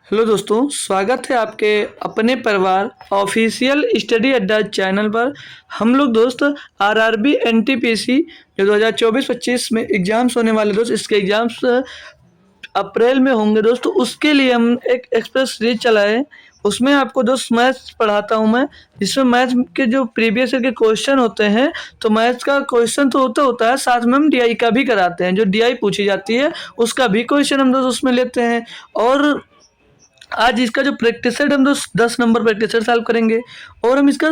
Hello दोस्तों, स्वागत है आपके अपने परिवार ऑफिशियल स्टडी अड्डा चैनल पर। हम लोग दोस्त आरआरबी एनटीपीसी जो 2024-25 में एग्ज़ाम्स होने वाले दोस्त, इसके एग्ज़ाम्स अप्रैल में होंगे दोस्तों। उसके लिए हम एक एक्सप्रेस सीरीज चलाए, उसमें आपको दोस्त मैथ्स पढ़ाता हूं मैं, जिसमें मैथ्स के जो प्रीवियस ईयर के क्वेश्चन होते हैं, तो मैथ्स का क्वेश्चन तो होता है, साथ में हम डीआई का भी कराते हैं। जो डीआई पूछी जाती है उसका भी क्वेश्चन हम दोस्त उसमें लेते हैं। और आज इसका जो प्रैक्टिस सेट हम 10 नंबर प्रैक्टिस सेट सॉल्व करेंगे और हम इसका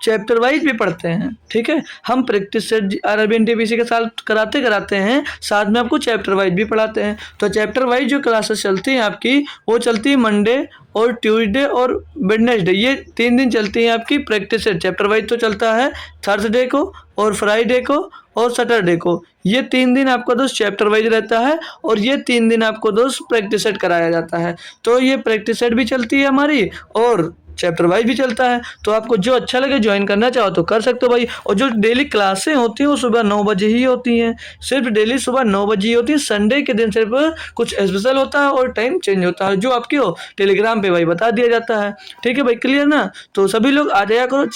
चैप्टर वाइज भी पढ़ते हैं। ठीक है, हम प्रैक्टिस सेट आरआरबी एनटीपीसी के साथ कराते कराते हैं, साथ में आपको चैप्टर वाइज भी पढ़ाते हैं। तो चैप्टर वाइज जो क्लासेस चलती हैं आपकी, वो चलती है मंडे और ट्यूसडे और वेडनेसडे। ये 3 दिन चलती है आपकी प्रैक्टिस सेट। चैप्टर वाइज तो चलता है थर्सडे को और फ्राइडे को और सैटरडे को। ये 3 दिन आपका दोस्त चैप्टर वाइज रहता है और ये 3 दिन आपको दोस्त प्रैक्टिस सेट कराया जाता है। तो ये प्रैक्टिस सेट भी चलती है हमारी और चैप्टर वाइज भी चलता है। तो आपको जो अच्छा लगे, ज्वाइन करना चाहो तो कर सकते हो भाई। और जो डेली क्लासें होती हैं वो सुबह 9 बजे ही होती हैं, सिर्फ डेली सुबह 9 बजे ही होती है। संडे के दिन सिर्फ कुछ स्पेशल होता है और टाइम चेंज होता है, जो आपकी हो टेलीग्राम पे भाई बता दिया जाता है। ठीक है भाई, क्लियर ना? तो सभी लोग आ जाया करो,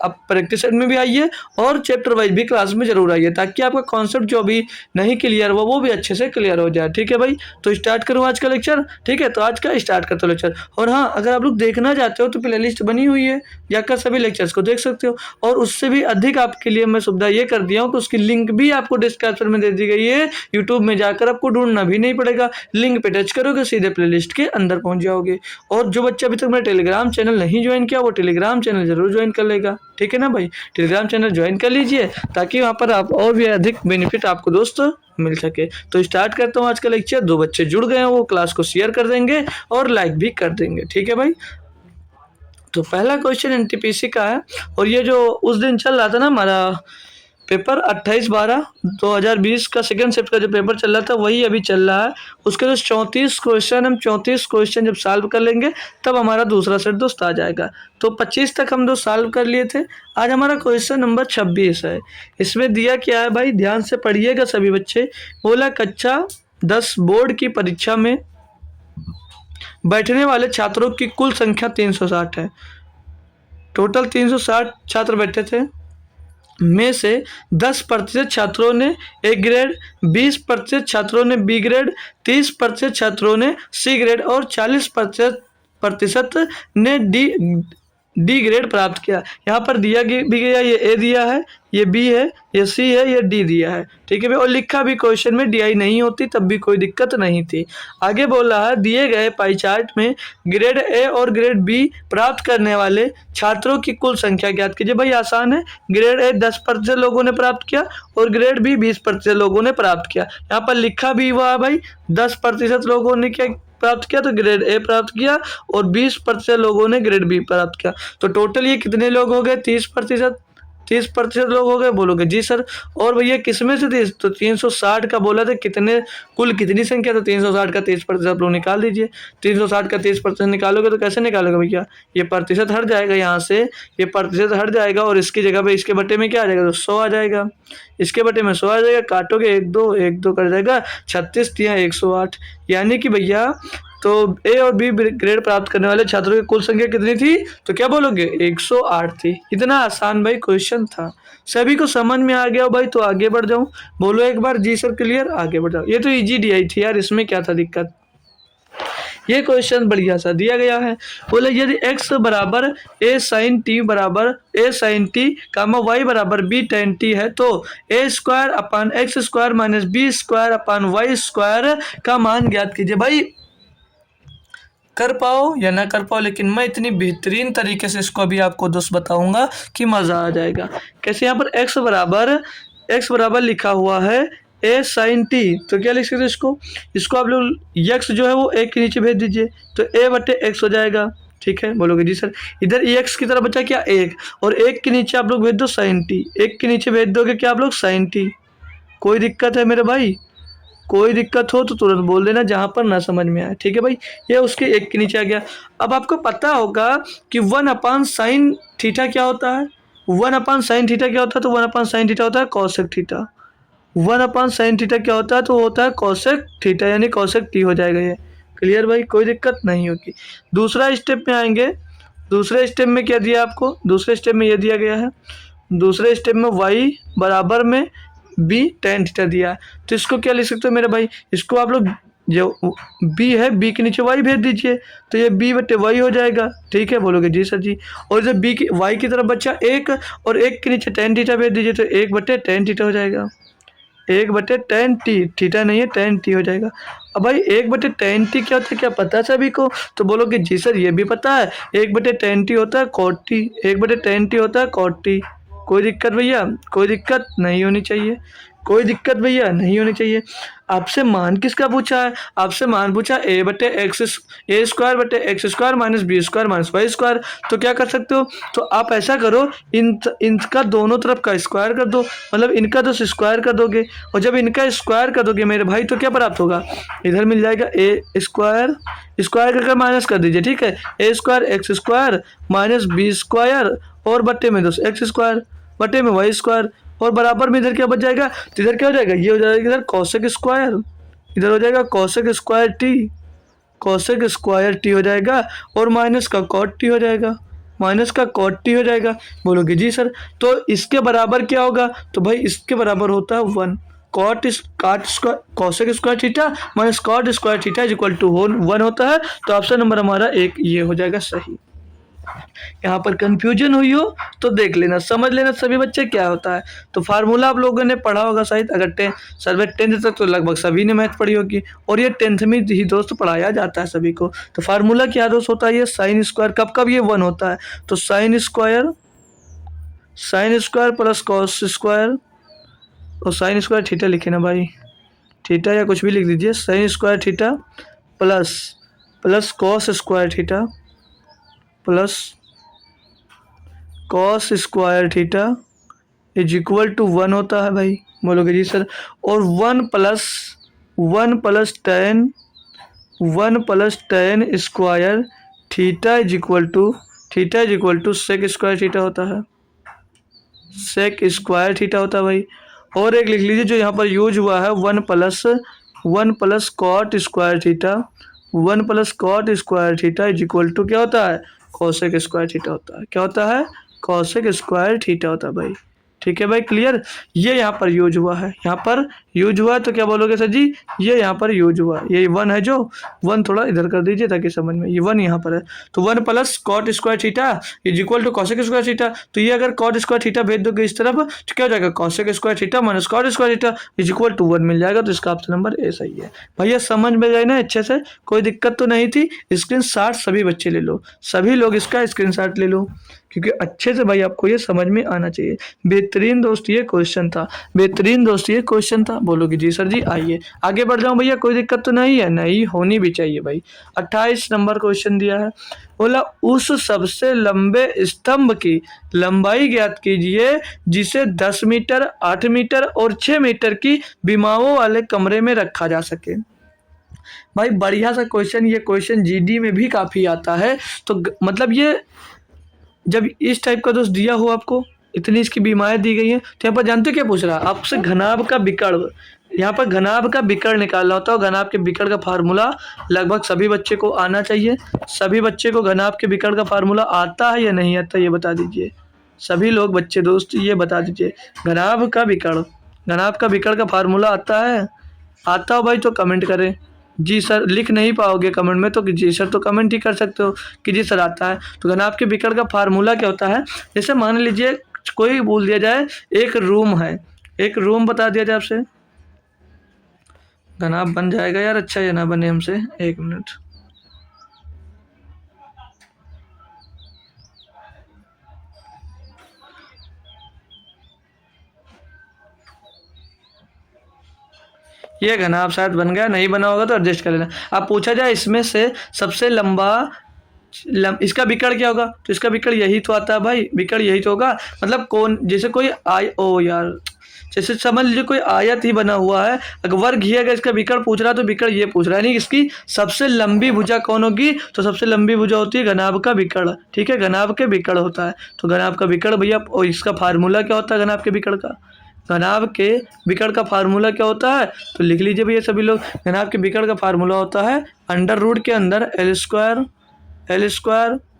आप प्रैक्टिस सेट में भी आइए और चैप्टर वाइज भी क्लास में जरूर आइए, ताकि आपका कॉन्सेप्ट जो अभी नहीं क्लियर हुआ वो भी अच्छे से क्लियर हो जाए। ठीक है भाई, तो स्टार्ट करूँ आज का लेक्चर। ठीक है, तो आज का स्टार्ट करते हो लेक्चर। और हाँ, अगर आप लोग देखना चाहते हो तो प्ले लिस्ट बनी हुई है, जाकर सभी लेक्चर्स को देख सकते हो। और उससे भी अधिक आपके लिए मैं सुविधा ये कर दिया हूँ कि उसकी लिंक भी आपको डिस्क्रिप्शन में दे दी गई है। यूट्यूब में जाकर आपको ढूंढना भी नहीं पड़ेगा, लिंक पे टच करोगे सीधे प्ले लिस्ट के अंदर पहुंच जाओगे। और जो बच्चा अभी तक मेरा टेलीग्राम चैनल नहीं ज्वाइन किया, वो टेलीग्राम चैनल जरूर ज्वाइन कर लेगा। ठीक है ना भाई, टेलीग्राम चैनल ज्वाइन कर लीजिए, ताकि वहाँ पर आप और भी अधिक बेनिफिट आपको दोस्त मिल सके। तो स्टार्ट करता हूँ आज का लेक्चर। 2 बच्चे जुड़ गए हैं, वो क्लास को शेयर कर देंगे और लाइक भी कर देंगे। ठीक है भाई, तो पहला क्वेश्चन एनटीपीसी का है। और ये जो उस दिन चल रहा था ना हमारा पेपर 28/12/2020 का सेकंड शिफ्ट का जो पेपर चल रहा था, वही अभी चल रहा है। उसके जो 34 क्वेश्चन, हम 34 क्वेश्चन जब सॉल्व कर लेंगे तब हमारा दूसरा सेट दोस्त आ जाएगा। तो 25 तक हम दोस्त सॉल्व कर लिए थे। आज हमारा क्वेश्चन नंबर 26 है। इसमें दिया क्या है भाई, ध्यान से पढ़िएगा सभी बच्चे। बोला कक्षा 10 बोर्ड की परीक्षा में बैठने वाले छात्रों की कुल संख्या 360 है। टोटल 360 छात्र बैठे थे, में से 10% छात्रों ने ए ग्रेड, 20% छात्रों ने बी ग्रेड, 30% छात्रों ने सी ग्रेड और 40% ने डी ग्रेड प्राप्त किया। यहाँ पर दिया भी गया, ये ए दिया है, ये बी है, ये सी है, ये डी दिया है। ठीक है भाई, और लिखा भी क्वेश्चन में डीआई नहीं होती तब भी कोई दिक्कत नहीं थी। आगे बोल रहा है, दिए गए पाई चार्ट में ग्रेड ए और ग्रेड बी प्राप्त करने वाले छात्रों की कुल संख्या ज्ञात कीजिए। भाई आसान है, ग्रेड ए 10% लोगों ने प्राप्त किया और ग्रेड बी 20% लोगों ने प्राप्त किया। यहाँ पर लिखा भी हुआ है भाई, 10% लोगों ने क्या प्राप्त किया, तो ग्रेड ए प्राप्त किया और 20% लोगों ने ग्रेड बी प्राप्त किया। तो टोटल ये कितने लोग हो गए? 30% लोग हो गए। बोलोगे जी सर, और भैया किसमें से थे? तो 360 का बोला था, कितने कुल कितनी संख्या? तो 360 का 30% आप लोग निकाल दीजिए। 360 का 30% निकालोगे तो कैसे निकालोगे भैया? ये प्रतिशत हट जाएगा, यहाँ से ये प्रतिशत हट जाएगा और इसकी जगह पे इसके बटे में क्या आ जाएगा? तो 100 आ जाएगा। इसके बटे में 100 आ जाएगा, काटोगे 1 2 कर जाएगा, 36 तिया 108। यानी कि भैया तो ए और बी ग्रेड प्राप्त करने वाले छात्रों की कुल संख्या कितनी थी? तो क्या बोलोगे? 108 थी। इतना आसान भाई क्वेश्चन था, सभी को समझ में आ गया हो भाई? तो आगे बढ़ जाऊं, बोलो एक बार जी सर क्लियर, आगे बढ़ जाओ। ये तो इजी डीआई थी यार, इसमें क्या था दिक्कत? ये क्वेश्चन बढ़िया सा दिया गया है। बोले यदि x बराबर a sin t बराबर a sin t comma y बराबर b tan t है, तो a square upon x square minus b square upon y square का मान ज्ञात कीजिए। भाई कर पाओ या ना कर पाओ, लेकिन मैं इतनी बेहतरीन तरीके से इसको अभी आपको दोस्त बताऊंगा कि मज़ा आ जाएगा। कैसे? यहाँ पर x बराबर लिखा हुआ है a sin t, तो क्या लिख सकते हैं इसको आप लोग x जो है वो a के नीचे भेज दीजिए, तो a बटे x हो जाएगा। ठीक है, बोलोगे जी सर। इधर x की तरफ बचा क्या? 1, और 1 के नीचे आप लोग भेज दो sin t। 1 के नीचे भेज दोगे क्या आप लोग? sin t। कोई दिक्कत है मेरे भाई? कोई दिक्कत हो तो तुरंत बोल देना, जहाँ पर ना समझ में आए। ठीक है भाई, ये उसके 1 के नीचे आ गया। अब आपको पता होगा कि 1/sin थीटा क्या होता है? 1/sin थीटा क्या होता है? तो 1/sin थीटा होता है कॉसेक थीटा। 1/sin थीटा क्या होता है? तो होता है कॉसेक थीटा, यानी कॉसेक टी हो जाएगा ये। क्लियर भाई, कोई दिक्कत नहीं होगी। दूसरा स्टेप में आएंगे। दूसरे स्टेप में क्या दिया आपको, दूसरे स्टेप में ये दिया गया है, दूसरे स्टेप में y बराबर में b tan थीटा दिया है। तो इसको क्या लिख सकते हो मेरे भाई, इसको आप लोग जो b है b के नीचे y भेज दीजिए, तो ये b बटे y हो जाएगा। ठीक है, बोलोगे जी सर जी। और जब b की y की तरफ बचा 1 और 1 के नीचे tan थीटा भेज दीजिए, तो 1 बटे tan थीटा हो जाएगा। 1 बटे tan t, थीटा नहीं है tan t हो जाएगा। अब भाई 1 बटे tan t क्या होता है, क्या पता है सभी को? तो बोलोगे जी सर ये भी पता है, 1 बटे tan t होता है cot t, 1 बटे tan t होता है cot t। कोई दिक्कत भैया, कोई दिक्कत नहीं होनी चाहिए, कोई दिक्कत भैया नहीं होनी चाहिए। आपसे मान किसका पूछा है, आपसे मान पूछा a बटे एक्स, ए स्क्वायर बटे x square minus b square minus y square. तो क्या कर सकते हो, तो आप ऐसा करो, इनका दोनों तरफ का स्क्वायर कर दो, मतलब इनका तो स्क्वायर कर दोगे, और जब इनका स्क्वायर कर दोगे मेरे भाई, तो क्या प्राप्त होगा, इधर मिल जाएगा ए स्क्वायर, स्क्वायर करके माइनस कर दीजिए। ठीक है, a square x square minus b square और बट्टे में 2 एक्स स्क्वायर बटे में वाई स्क्वायर, और बराबर में इधर क्या बच जाएगा, तो इधर क्या हो जाएगा, ये हो जाएगा इधर कॉसेक स्क्वायर, इधर हो जाएगा cosec square T, cosec square T हो जाएगा, और माइनस का कॉट टी हो जाएगा, माइनस का कॉट टी हो जाएगा। बोलोगे जी सर, तो इसके बराबर क्या होगा, तो भाई इसके बराबर होता है 1 cot square cosec square theta minus cot square theta is equal to 1 होता है। तो ऑप्शन नंबर हमारा 1 ये हो जाएगा सही। यहाँ पर कंफ्यूजन हुई हो तो देख लेना, समझ लेना सभी बच्चे क्या होता है। तो फार्मूला आप लोगों ने पढ़ा होगा शायद, अगर सर्वे 10th तक तो लगभग सभी ने मैथ पढ़ी होगी, और ये 10th में ही दोस्त पढ़ाया जाता है सभी को। तो फार्मूला क्या दोस्त होता है, ये साइन स्क्वायर, कब ये 1 होता है, तो sine square plus cos square, और साइन स्क्वायर थीटा लिखे ना भाई, थीटा या कुछ भी लिख दीजिए, sine square theta plus cos square theta plus cos square theta is equal to 1 होता है भाई। बोलोगे जी सर, और 1 plus tan square theta is equal to sec square theta होता है, सेक स्क्वायर थीटा होता है भाई। और एक लिख लीजिए जो यहाँ पर यूज हुआ है, 1 plus cot square theta, 1 plus cot square theta is equal to क्या होता है, कॉसेक स्क्वायर थीटा होता है। क्या होता है, कॉसेक स्क्वायर थीटा होता है भाई। ठीक है भाई, क्लियर। ये यहाँ पर यूज हुआ है, यहाँ पर यूज हुआ है, तो क्या बोलोगे सर जी, ये यहाँ पर यूज हुआ है, ये 1 है, जो 1 थोड़ा इधर कर दीजिए ताकि समझ में, ये 1 यहाँ पर है। तो 1 plus cot square theta is equal to cosec square theta. तो ये अगर कॉट स्क्वायर थीटा भेज दोगे इस तरफ, तो क्या हो जाएगा, cosec square theta minus cot square theta is equal to 1 मिल जाएगा। तो इसका ऑप्शन नंबर ए सही है भैया। समझ में जाए ना अच्छे से, कोई दिक्कत तो नहीं थी। स्क्रीनशॉट सभी बच्चे ले लो, सभी लोग इसका स्क्रीनशॉट ले लो, क्योंकि अच्छे से भाई आपको ये समझ में आना चाहिए। बेहतरीन दोस्त ये क्वेश्चन था, बेहतरीन दोस्त ये क्वेश्चन था। बोलोगे जी सर जी। आइए आगे बढ़ जाऊं भैया, कोई दिक्कत तो नहीं है, नहीं होनी भी चाहिए भाई। 28 नंबर क्वेश्चन दिया है, बोला उस सबसे लंबे स्तंभ की लंबाई ज्ञात कीजिए जिसे 10 मीटर, 8 मीटर और 6 मीटर की विमाओं वाले कमरे में रखा जा सके। भाई बढ़िया सा क्वेश्चन, ये क्वेश्चन जीडी में भी काफी आता है। तो मतलब ये जब इस टाइप का दोस्त दिया हो आपको, इतनी इसकी बीमारियां दी गई हैं, तो यहाँ पर जानते हो क्या पूछ रहा है आपसे, घनाभ का विकर्ण। यहाँ पर घनाभ का विकर्ण निकालना होता है, घनाभ के विकर्ण का फार्मूला लगभग सभी बच्चे को आना चाहिए। सभी बच्चे को घनाभ के विकर्ण का फार्मूला आता है या नहीं आता, ये बता दीजिए सभी लोग बच्चे दोस्त, ये बता दीजिए। घनाभ का विकर्ण का फार्मूला आता है, आता हो भाई तो कमेंट करें। जी सर लिख नहीं पाओगे कमेंट में, तो जी सर तो कमेंट ही कर सकते हो कि जी सर आता है। तो घनाभ के विकर्ण का फार्मूला क्या होता है, जैसे मान लीजिए कोई बोल दिया जाए एक रूम है, एक रूम बता दिया जाए आपसे, घनाभ बन जाएगा यार, अच्छा या ना बने हमसे, 1 मिनट। ये घनाभ शायद बन गया, नहीं बना होगा तो एडजस्ट कर लेना। अब पूछा जाए इसमें से सबसे लंबा इसका विकर्ण क्या होगा, तो इसका विकर्ण यही तो आता है भाई, विकर्ण यही तो होगा। मतलब कौन, जैसे कोई जैसे समझ लीजिए कोई आयत ही बना हुआ है, अगर वर्ग ही अगर इसका विकर्ण पूछ रहा है तो विकर्ण ये पूछ रहा है, नहीं इसकी सबसे लंबी भुजा कौन होगी, तो सबसे लंबी भुजा होती है घनाभ का विकर्ण। ठीक है, घनाभ के विकर्ण होता है। तो घनाभ का विकर्ण भैया, और इसका फार्मूला क्या होता है घनाभ के विकर्ण का, घनाभ के विकर्ण का फार्मूला क्या होता है, तो लिख लीजिए भैया सभी लोग। घनाभ के विकर्ण का फार्मूला होता है अंडर रूट के अंदर एल स्क्वायर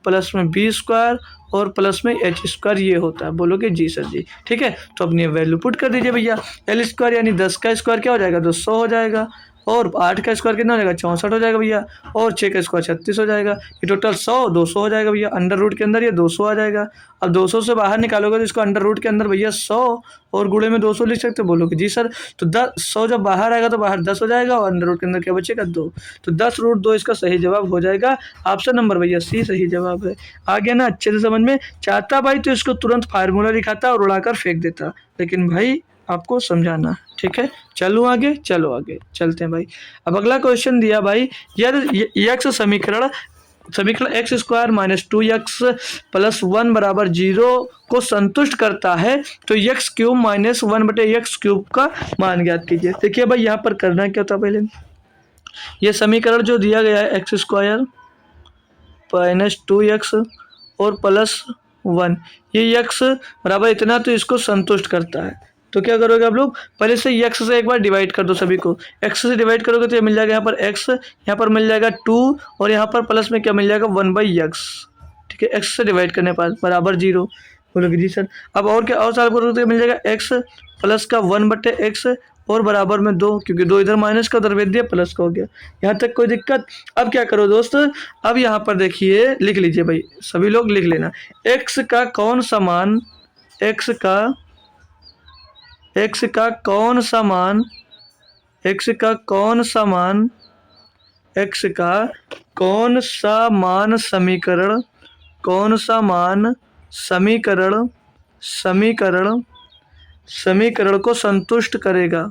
प्लस में बी स्क्वायर और प्लस में एच स्क्वायर, ये होता है। बोलोगे जी सर जी, ठीक है। तो अपनी वैल्यू पुट कर दीजिए भैया। एल स्क्वायर यानी 10 का स्क्वायर क्या हो जाएगा, 200 हो जाएगा, और 8 का स्क्वायर कितना हो जाएगा, 64 हो जाएगा भैया, और 6 का स्क्वायर 36 हो जाएगा। ये टोटल 100 200 हो जाएगा भैया। अंडर रूट के अंदर ये 200 आ जाएगा। अब 200 से बाहर निकालोगे तो इसको अंडर रूट के अंदर भैया 100 और गुणे में 200 लिख सकते हो। बोलोगे जी सर। तो 100 जब बाहर आएगा तो बाहर 10 हो जाएगा और अंडर रूट के अंदर क्या बचेगा, 2। तो 10√2 इसका सही जवाब हो जाएगा। ऑप्शन नंबर भैया सी सही जवाब है। आ गया ना अच्छे से समझ में। चाहता भाई तो इसको तुरंत फार्मूला दिखाता और उड़ाकर फेंक देता, लेकिन भाई आपको समझाना, ठीक है। चलो आगे चलते हैं भाई। अब अगला क्वेश्चन दिया भाई, यदि यक्स समीकरण x square minus 2x plus 1 बराबर 0 को संतुष्ट करता है तो x cube minus 1/x cube का मान ज्ञात कीजिए। देखिए भाई यहाँ पर करना क्या था, पहले ये समीकरण जो दिया गया है एक्स स्क्वायर माइनस 2x और प्लस 1, ये x बराबर इतना, तो इसको संतुष्ट करता है। तो क्या करोगे आप लोग, पहले से x से एक बार डिवाइड कर दो सभी को। x से डिवाइड करोगे तो ये मिल जाएगा यहाँ पर x, यहाँ पर मिल जाएगा 2 और यहाँ पर प्लस में क्या मिल जाएगा 1/x, ठीक है। x से डिवाइड करने पर बराबर 0। बोलोगे जी सर। अब और क्या और सॉल्व करोगे तो मिल जाएगा x प्लस का 1/x और बराबर में 2, क्योंकि 2 इधर माइनस का उधर भेज दिया प्लस का हो गया। यहाँ तक कोई दिक्कत। अब क्या करो दोस्त, अब यहाँ पर देखिए लिख लीजिए भाई, सभी लोग लिख लेना। x का कौन सा मान समीकरण को संतुष्ट करेगा।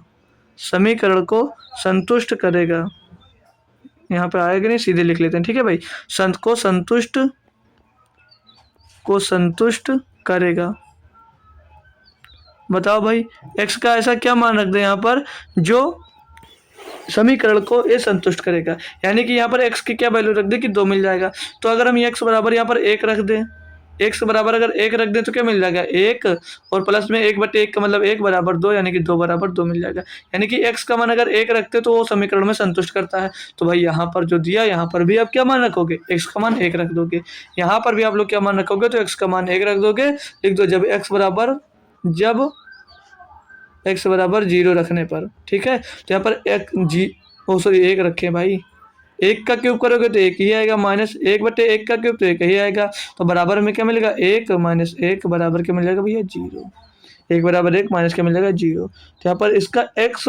यहाँ पे आएगा नहीं, सीधे लिख लेते हैं, ठीक है भाई। संतुष्ट करेगा। बताओ भाई, x का ऐसा क्या मान रख दे यहाँ पर जो समीकरण को ये संतुष्ट करेगा, यानी कि यहाँ पर x की क्या वैल्यू रख दे कि 2 मिल जाएगा। तो अगर हम x बराबर यहाँ पर 1 रख दें, x बराबर अगर 1 रख दें तो क्या मिल जाएगा 1, और प्लस में 1/1 का मतलब 1 बराबर 2, यानी कि 2 बराबर 2 मिल जाएगा। यानी कि x का मान अगर 1 रखते तो वो समीकरण में संतुष्ट करता है। तो भाई यहाँ पर जो दिया, यहाँ पर भी आप क्या मान रखोगे, x का मान 1 रख दोगे। यहाँ पर भी आप लोग क्या मान रखोगे, तो x का मान 1 रख दोगे। लिख दो जब x बराबर 0 रखने पर, ठीक है। तो यहाँ पर 1 रखें भाई, 1 का क्यूब करोगे तो 1 ही आएगा, माइनस 1/1 का क्यूब तो 1 ही आएगा। तो बराबर में क्या मिलेगा, 1 माइनस 1 बराबर क्या मिल जाएगा भैया 0। 1 बराबर 1 माइनस क्या मिल जाएगा 0। तो यहाँ पर इसका x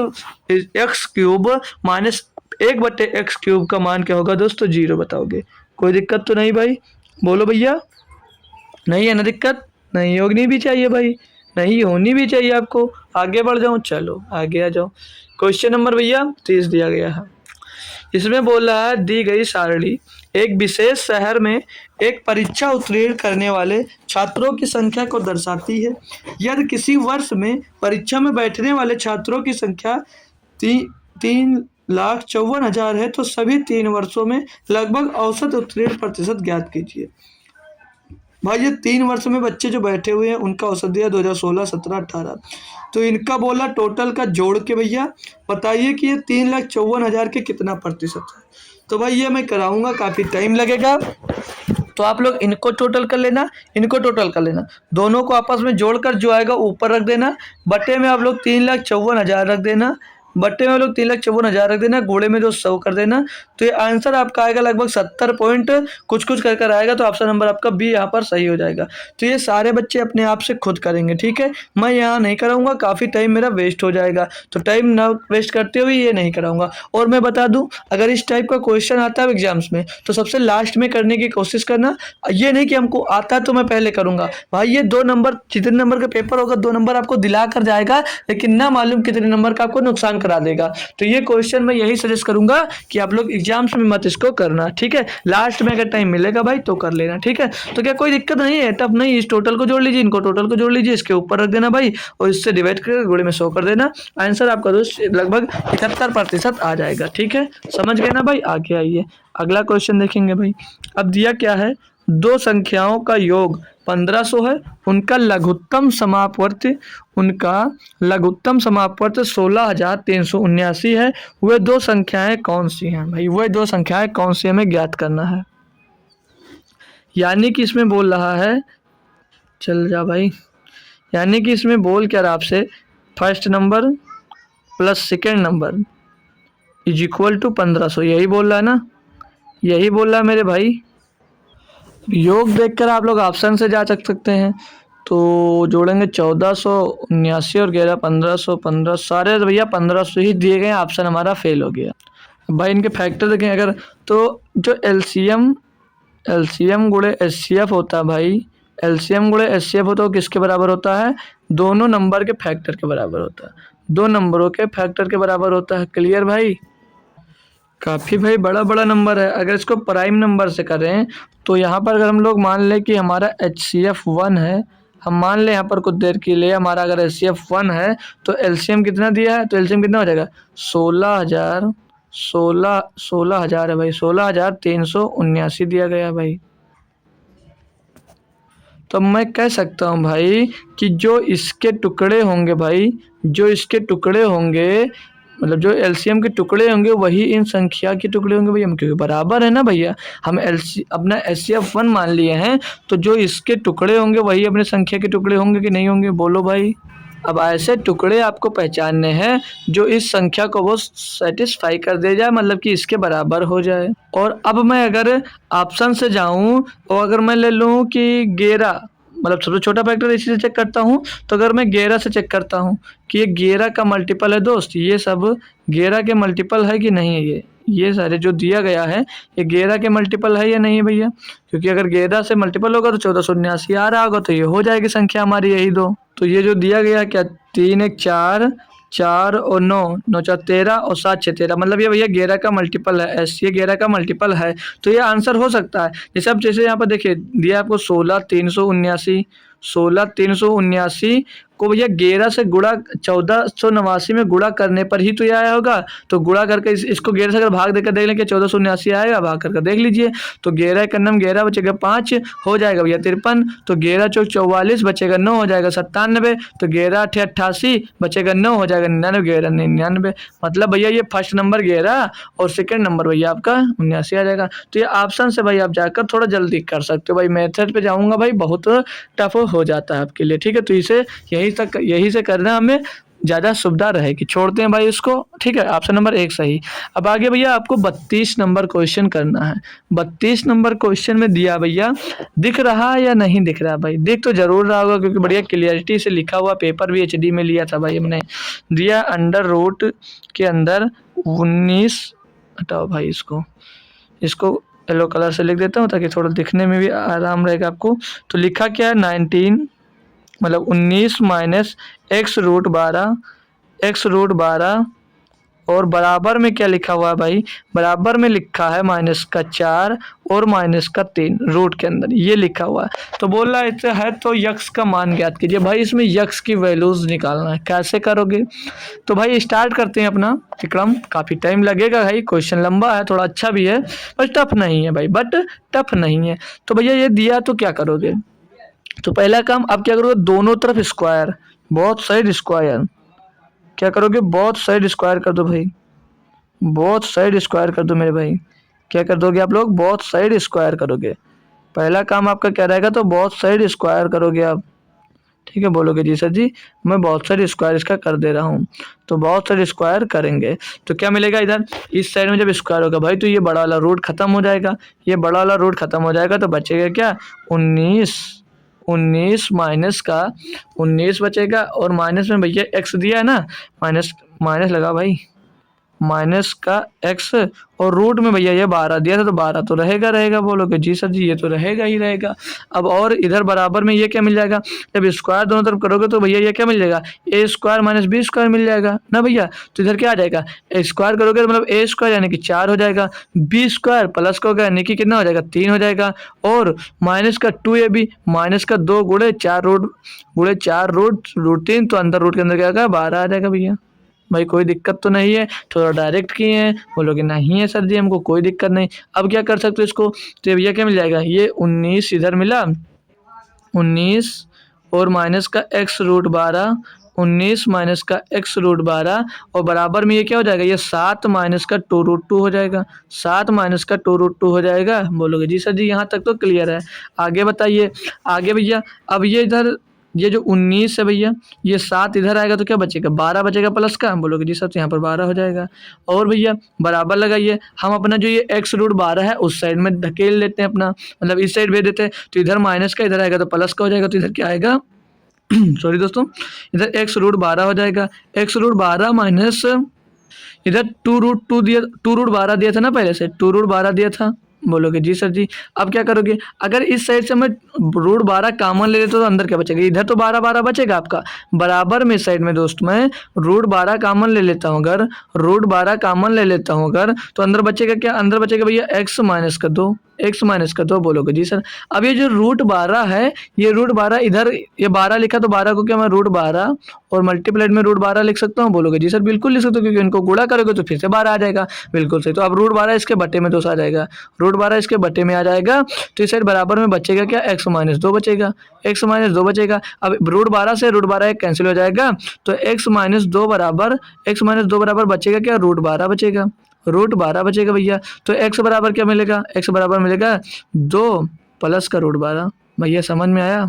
cube minus 1/x cube का मान क्या होगा दोस्तों, 0 बताओगे। कोई दिक्कत तो नहीं भाई, बोलो भैया। नहीं है ना दिक्कत, नहीं होनी भी चाहिए भाई, नहीं होनी भी चाहिए आपको। आगे बढ़ जाऊँ, चलो आगे आ जाओ। क्वेश्चन नंबर भैया 30 दिया गया है। इसमें बोल रहा है दी गई सारणी एक विशेष शहर में एक परीक्षा उत्तीर्ण करने वाले छात्रों की संख्या को दर्शाती है। यदि किसी वर्ष में परीक्षा में बैठने वाले छात्रों की संख्या 3,54,000 है तो सभी 3 वर्षों में लगभग औसत उत्तीर्ण प्रतिशत ज्ञात कीजिए। भाई ये 3 वर्ष में बच्चे जो बैठे हुए हैं उनका औसत दिया 2016, 17, 18। तो इनका बोला टोटल का जोड़ के भैया बताइए कि ये 3,54,000 के कितना प्रतिशत है। तो भाई ये मैं कराऊंगा, काफ़ी टाइम लगेगा, तो आप लोग इनको टोटल कर लेना, इनको टोटल कर लेना, दोनों को आपस में जोड़कर जो आएगा ऊपर रख देना, बटे में आप लोग 3,54,000 रख देना, बट्टे में लोग 3,54,000 रख देना, घोड़े में जो 100 कर देना। तो ये आंसर आपका आएगा लगभग 70 पॉइंट कुछ कर आएगा। तो ऑप्शन नंबर आपका बी यहाँ पर सही हो जाएगा। तो ये सारे बच्चे अपने आप से खुद करेंगे, ठीक है। मैं यहाँ नहीं कराऊंगा, काफ़ी टाइम मेरा वेस्ट हो जाएगा, तो टाइम ना वेस्ट करते हुए ये नहीं कराऊंगा। और मैं बता दूँ, अगर इस टाइप का क्वेश्चन आता है एग्जाम्स में तो सबसे लास्ट में करने की कोशिश करना। ये नहीं कि हमको आता है तो मैं पहले करूँगा, भाई ये 2 नंबर जितने नंबर का पेपर होगा 2 नंबर आपको दिला कर जाएगा, लेकिन ना मालूम कितने नंबर का आपको नुकसान करा देगा। तो ये क्वेश्चन मैं यही सजेस्ट करूंगा कि आप लोग एग्जाम्स में मत इसको करना, ठीक है। लास्ट में अगर टाइम मिलेगा भाई तो कर लेना, ठीक है। तो क्या कोई दिक्कत नहीं है, टफ नहीं। इस टोटल को जोड़ लीजिए, इनको टोटल को जोड़ लीजिए, इसके ऊपर रख देना भाई, और इससे डिवाइड करके गुणे में 100 कर देना। आंसर आपका दोस्त लगभग 71% आ जाएगा, ठीक है। समझ गए ना भाई। आगे आइए, अगला क्वेश्चन देखेंगे भाई। अब दिया क्या है, दो संख्याओं का योग 1500 है, उनका लघुत्तम समापवर्त 16,379 है। वे दो संख्याएं कौन सी हैं भाई? वह दो संख्याएं कौन सी हमें ज्ञात करना है। यानी कि इसमें बोल रहा है, चल जा भाई, यानी कि इसमें बोल क्या रहा आपसे, first number plus second number is equal to 1500, यही बोल रहा है ना, यही बोल रहा है मेरे भाई। योग देखकर आप लोग ऑप्शन से जा सकते हैं। तो जोड़ेंगे 1479 और 11 1500, 15 सारे भैया 1500 ही दिए गए, ऑप्शन हमारा फेल हो गया। भाई इनके फैक्टर देखें अगर, तो जो एलसीएम गुणे एचसीएफ होता है भाई, एलसीएम गुणे एचसीएफ होता है, किसके बराबर होता है? दोनों नंबर के फैक्टर के बराबर होता है, दो नंबरों के फैक्टर के बराबर होता है। क्लियर भाई? काफ़ी भाई बड़ा बड़ा नंबर है। अगर इसको प्राइम नंबर से करें तो यहाँ पर अगर हम लोग मान लें कि हमारा HCF 1 है, हम मान लें यहाँ पर कुछ देर के लिए हमारा अगर HCF 1 है तो एलसीएम कितना दिया है, तो एलसीएम कितना हो जाएगा? 16,000 है भाई, 16,379 दिया गया है भाई। तो मैं कह सकता हूँ भाई कि जो इसके टुकड़े होंगे भाई, जो इसके टुकड़े होंगे, मतलब जो एलसीएम के टुकड़े होंगे वही इन संख्या के टुकड़े होंगे भैया, क्योंकि बराबर है ना भैया। हम अपना एचसीएफ 1 मान लिए हैं, तो जो इसके टुकड़े होंगे वही अपने संख्या के टुकड़े होंगे कि नहीं होंगे? बोलो भाई। अब ऐसे टुकड़े आपको पहचानने हैं जो इस संख्या को वो सेटिस्फाई कर दे जाए, मतलब कि इसके बराबर हो जाए। और अब मैं अगर ऑप्शन से जाऊं और अगर मैं ले लूं कि 11, मतलब सबसे छोटा फैक्टर इसी से चेक करता हूँ, तो अगर मैं 11 से चेक करता हूँ कि ये 11 का मल्टीपल है दोस्त, ये सब 11 के मल्टीपल है कि नहीं है, ये सारे जो दिया गया है ये 11 के मल्टीपल है या नहीं है भैया? क्योंकि अगर 11 से मल्टीपल होगा तो 1479 आ रहा होगा, तो ये हो जाएगी संख्या हमारी यही दो। तो ये जो दिया गया क्या, 3 1 4, 4 और 9, 9 4 13 और 7 6 13, मतलब ये भैया 11 का मल्टीपल है, ये 11 का मल्टीपल है, तो ये आंसर हो सकता है। जैसे अब जैसे यहाँ पर देखिए दिया आपको 16,379, 16,379 को भैया 11 से गुणा 1489 में गुणा करने पर ही तो ये आया होगा। तो गुणा करके इसको 11 से अगर भाग देकर देख लें कि 1479 आएगा, भाग करके देख लीजिए। तो 11 का नम 11 बचेगा 5, हो जाएगा भैया 53। तो 11 चौक 44 बचेगा 9, हो जाएगा 97। तो 11 8 88 बचेगा 9, हो जाएगा 99, 11 99। मतलब भैया ये फर्स्ट नंबर 11 और सेकेंड नंबर भैया आपका 79 आ जाएगा। तो ये ऑप्शन से भाई आप जाकर थोड़ा जल्दी कर सकते हो। भाई मेथड पे जाऊँगा भाई बहुत टफ हो जाता है आपके लिए, ठीक है। तो इसे यही से करना हमें ज़्यादा सुविधा रहेगी। छोड़ते हैं भाई इसको, ठीक है। ऑप्शन नंबर 1 सही। अब आगे भैया आपको 32 नंबर क्वेश्चन करना है। 32 नंबर क्वेश्चन में दिया भैया, दिख रहा है या नहीं दिख रहा भाई? दिख तो जरूर रहा होगा क्योंकि बढ़िया क्लियरिटी से लिखा हुआ, पेपर भी HD में लिया था भाई हमने। दिया अंडर रूट के अंदर 19, हटाओ भाई इसको येलो कलर से लिख देता हूँ ताकि थोड़ा दिखने में भी आराम रहेगा आपको। तो लिखा क्या है, 19 मतलब 19 माइनस x रूट 12 और बराबर में क्या लिखा हुआ है भाई? बराबर में लिखा है -4 और -3 रूट के अंदर ये लिखा हुआ है। तो बोल रहा है तो यक्स का मान ज्ञात कीजिए। भाई इसमें यक्स की वैल्यूज निकालना है, कैसे करोगे? तो भाई स्टार्ट करते हैं अपना विक्रम। काफ़ी टाइम लगेगा भाई, क्वेश्चन लंबा है, थोड़ा अच्छा भी है, बट टफ नहीं है भाई, टफ नहीं है। तो भैया ये दिया तो क्या करोगे? तो पहला काम आप क्या करोगे, दोनों तरफ स्क्वायर, बोथ साइड स्क्वायर। क्या करोगे? बोथ साइड स्क्वायर कर दो भाई, बोथ साइड स्क्वायर कर दो मेरे भाई। क्या कर दोगे आप लोग? बोथ साइड स्क्वायर करोगे। पहला काम आपका क्या रहेगा? तो बोथ साइड स्क्वायर करोगे आप, ठीक है। बोलोगे जी सर जी मैं बोथ साइड स्क्वायर इसका कर दे रहा हूँ। तो बोथ साइड स्क्वायर करेंगे तो क्या मिलेगा? इधर इस साइड में जब स्क्वायर होगा भाई तो ये बड़ा वाला रूट खत्म हो जाएगा, ये बड़ा वाला रूट खत्म हो जाएगा, तो बचेगा क्या? 19 माइनस का 19 बचेगा, और माइनस में भैया x दिया है ना, माइनस लगा भाई, माइनस का x, और रूट में भैया ये 12 दिया था, तो 12 तो रहेगा। बोलोगे जी सर जी ये तो रहेगा ही रहेगा। अब और इधर बराबर में ये क्या मिल जाएगा? जब स्क्वायर दोनों तरफ करोगे तो भैया ये क्या मिल जाएगा? a square minus b square मिल जाएगा ना भैया। तो इधर क्या आ जाएगा? a स्क्वायर करोगे तो मतलब a स्क्वायर यानी कि 4 हो जाएगा, b स्क्वायर प्लस का होगा यानी कि कितना हो जाएगा? 3 हो जाएगा, और माइनस का 2ab माइनस का 2 गुणे 4 रूट 3, तो अंदर रूट के अंदर क्या होगा? 12 आ जाएगा भैया। भाई कोई दिक्कत तो नहीं है, थोड़ा डायरेक्ट किए हैं, बोलोगे नहीं है सर जी हमको कोई दिक्कत नहीं। अब क्या कर सकते हो इसको, तो भैया क्या मिल जाएगा, ये 19 इधर मिला, 19 और माइनस का x रूट 12, 19 माइनस का x रूट 12 और बराबर में ये क्या हो जाएगा, ये 7 माइनस का 2 रूट 2 हो जाएगा, 7 माइनस का 2 रूट 2 हो जाएगा। बोलोगे जी सर जी यहाँ तक तो क्लियर है। आगे बताइए, आगे भैया अब ये इधर ये जो 19 है भैया, ये 7 इधर आएगा तो क्या बचेगा, 12 बचेगा प्लस का। बोलोगे जी सर तो यहाँ पर 12 हो जाएगा। और भैया बराबर लगाइए, हम अपना जो ये x रूट 12 है उस साइड में धकेल लेते हैं अपना, मतलब इस साइड भेज देते हैं, तो इधर माइनस का इधर आएगा तो प्लस का हो जाएगा, तो इधर क्या आएगा सॉरी दोस्तों, इधर x रूट 12 हो जाएगा, x रूट 12 माइनस इधर 2 रूट 2 दिया, 2 रूट 12 दिया था ना पहले से, 2 रूट 12 दिया था। बोलोगे जी सर जी। अब क्या करोगे, अगर इस साइड से मैं रूट 12 कॉमन ले लेता तो अंदर क्या बचेगा, इधर तो 12 12 बचेगा आपका, बराबर में साइड में दोस्त मैं रूट 12 कॉमन ले लेता हूँ, अगर रूट 12 कॉमन ले लेता हूँ अगर, तो अंदर बचेगा क्या, अंदर बचेगा भैया x माइनस का 2, x माइनस का 2। बोलोगे जी सर। अब ये जो रूट 12 है, ये रूट 12 इधर ये 12 लिखा तो 12 को क्या मैं रूट 12 और मल्टीप्लाइड में रूट 12 लिख सकता हूँ। बोलोगे जी सर बिल्कुल लिख सकते हो, क्योंकि इनको गुणा करोगे तो फिर से 12 आ जाएगा। बिल्कुल सही। तो अब रूट 12 इसके बट्टे में 2 आ जाएगा, रूट 12 इसके बट्टे में आ जाएगा, तो इस साइड बराबर में बचेगा क्या, x माइनस 2 बचेगा, x माइनस 2 बचेगा। अब रूट 12 से रूट 12 एक कैंसिल हो जाएगा, तो x माइनस 2 बराबर, x माइनस 2 बराबर बचेगा क्या, रूट 12 बचेगा, रूट 12 बचेगा भैया। तो x बराबर क्या मिलेगा, x बराबर मिलेगा 2 प्लस का रूट 12। भैया समझ में आया,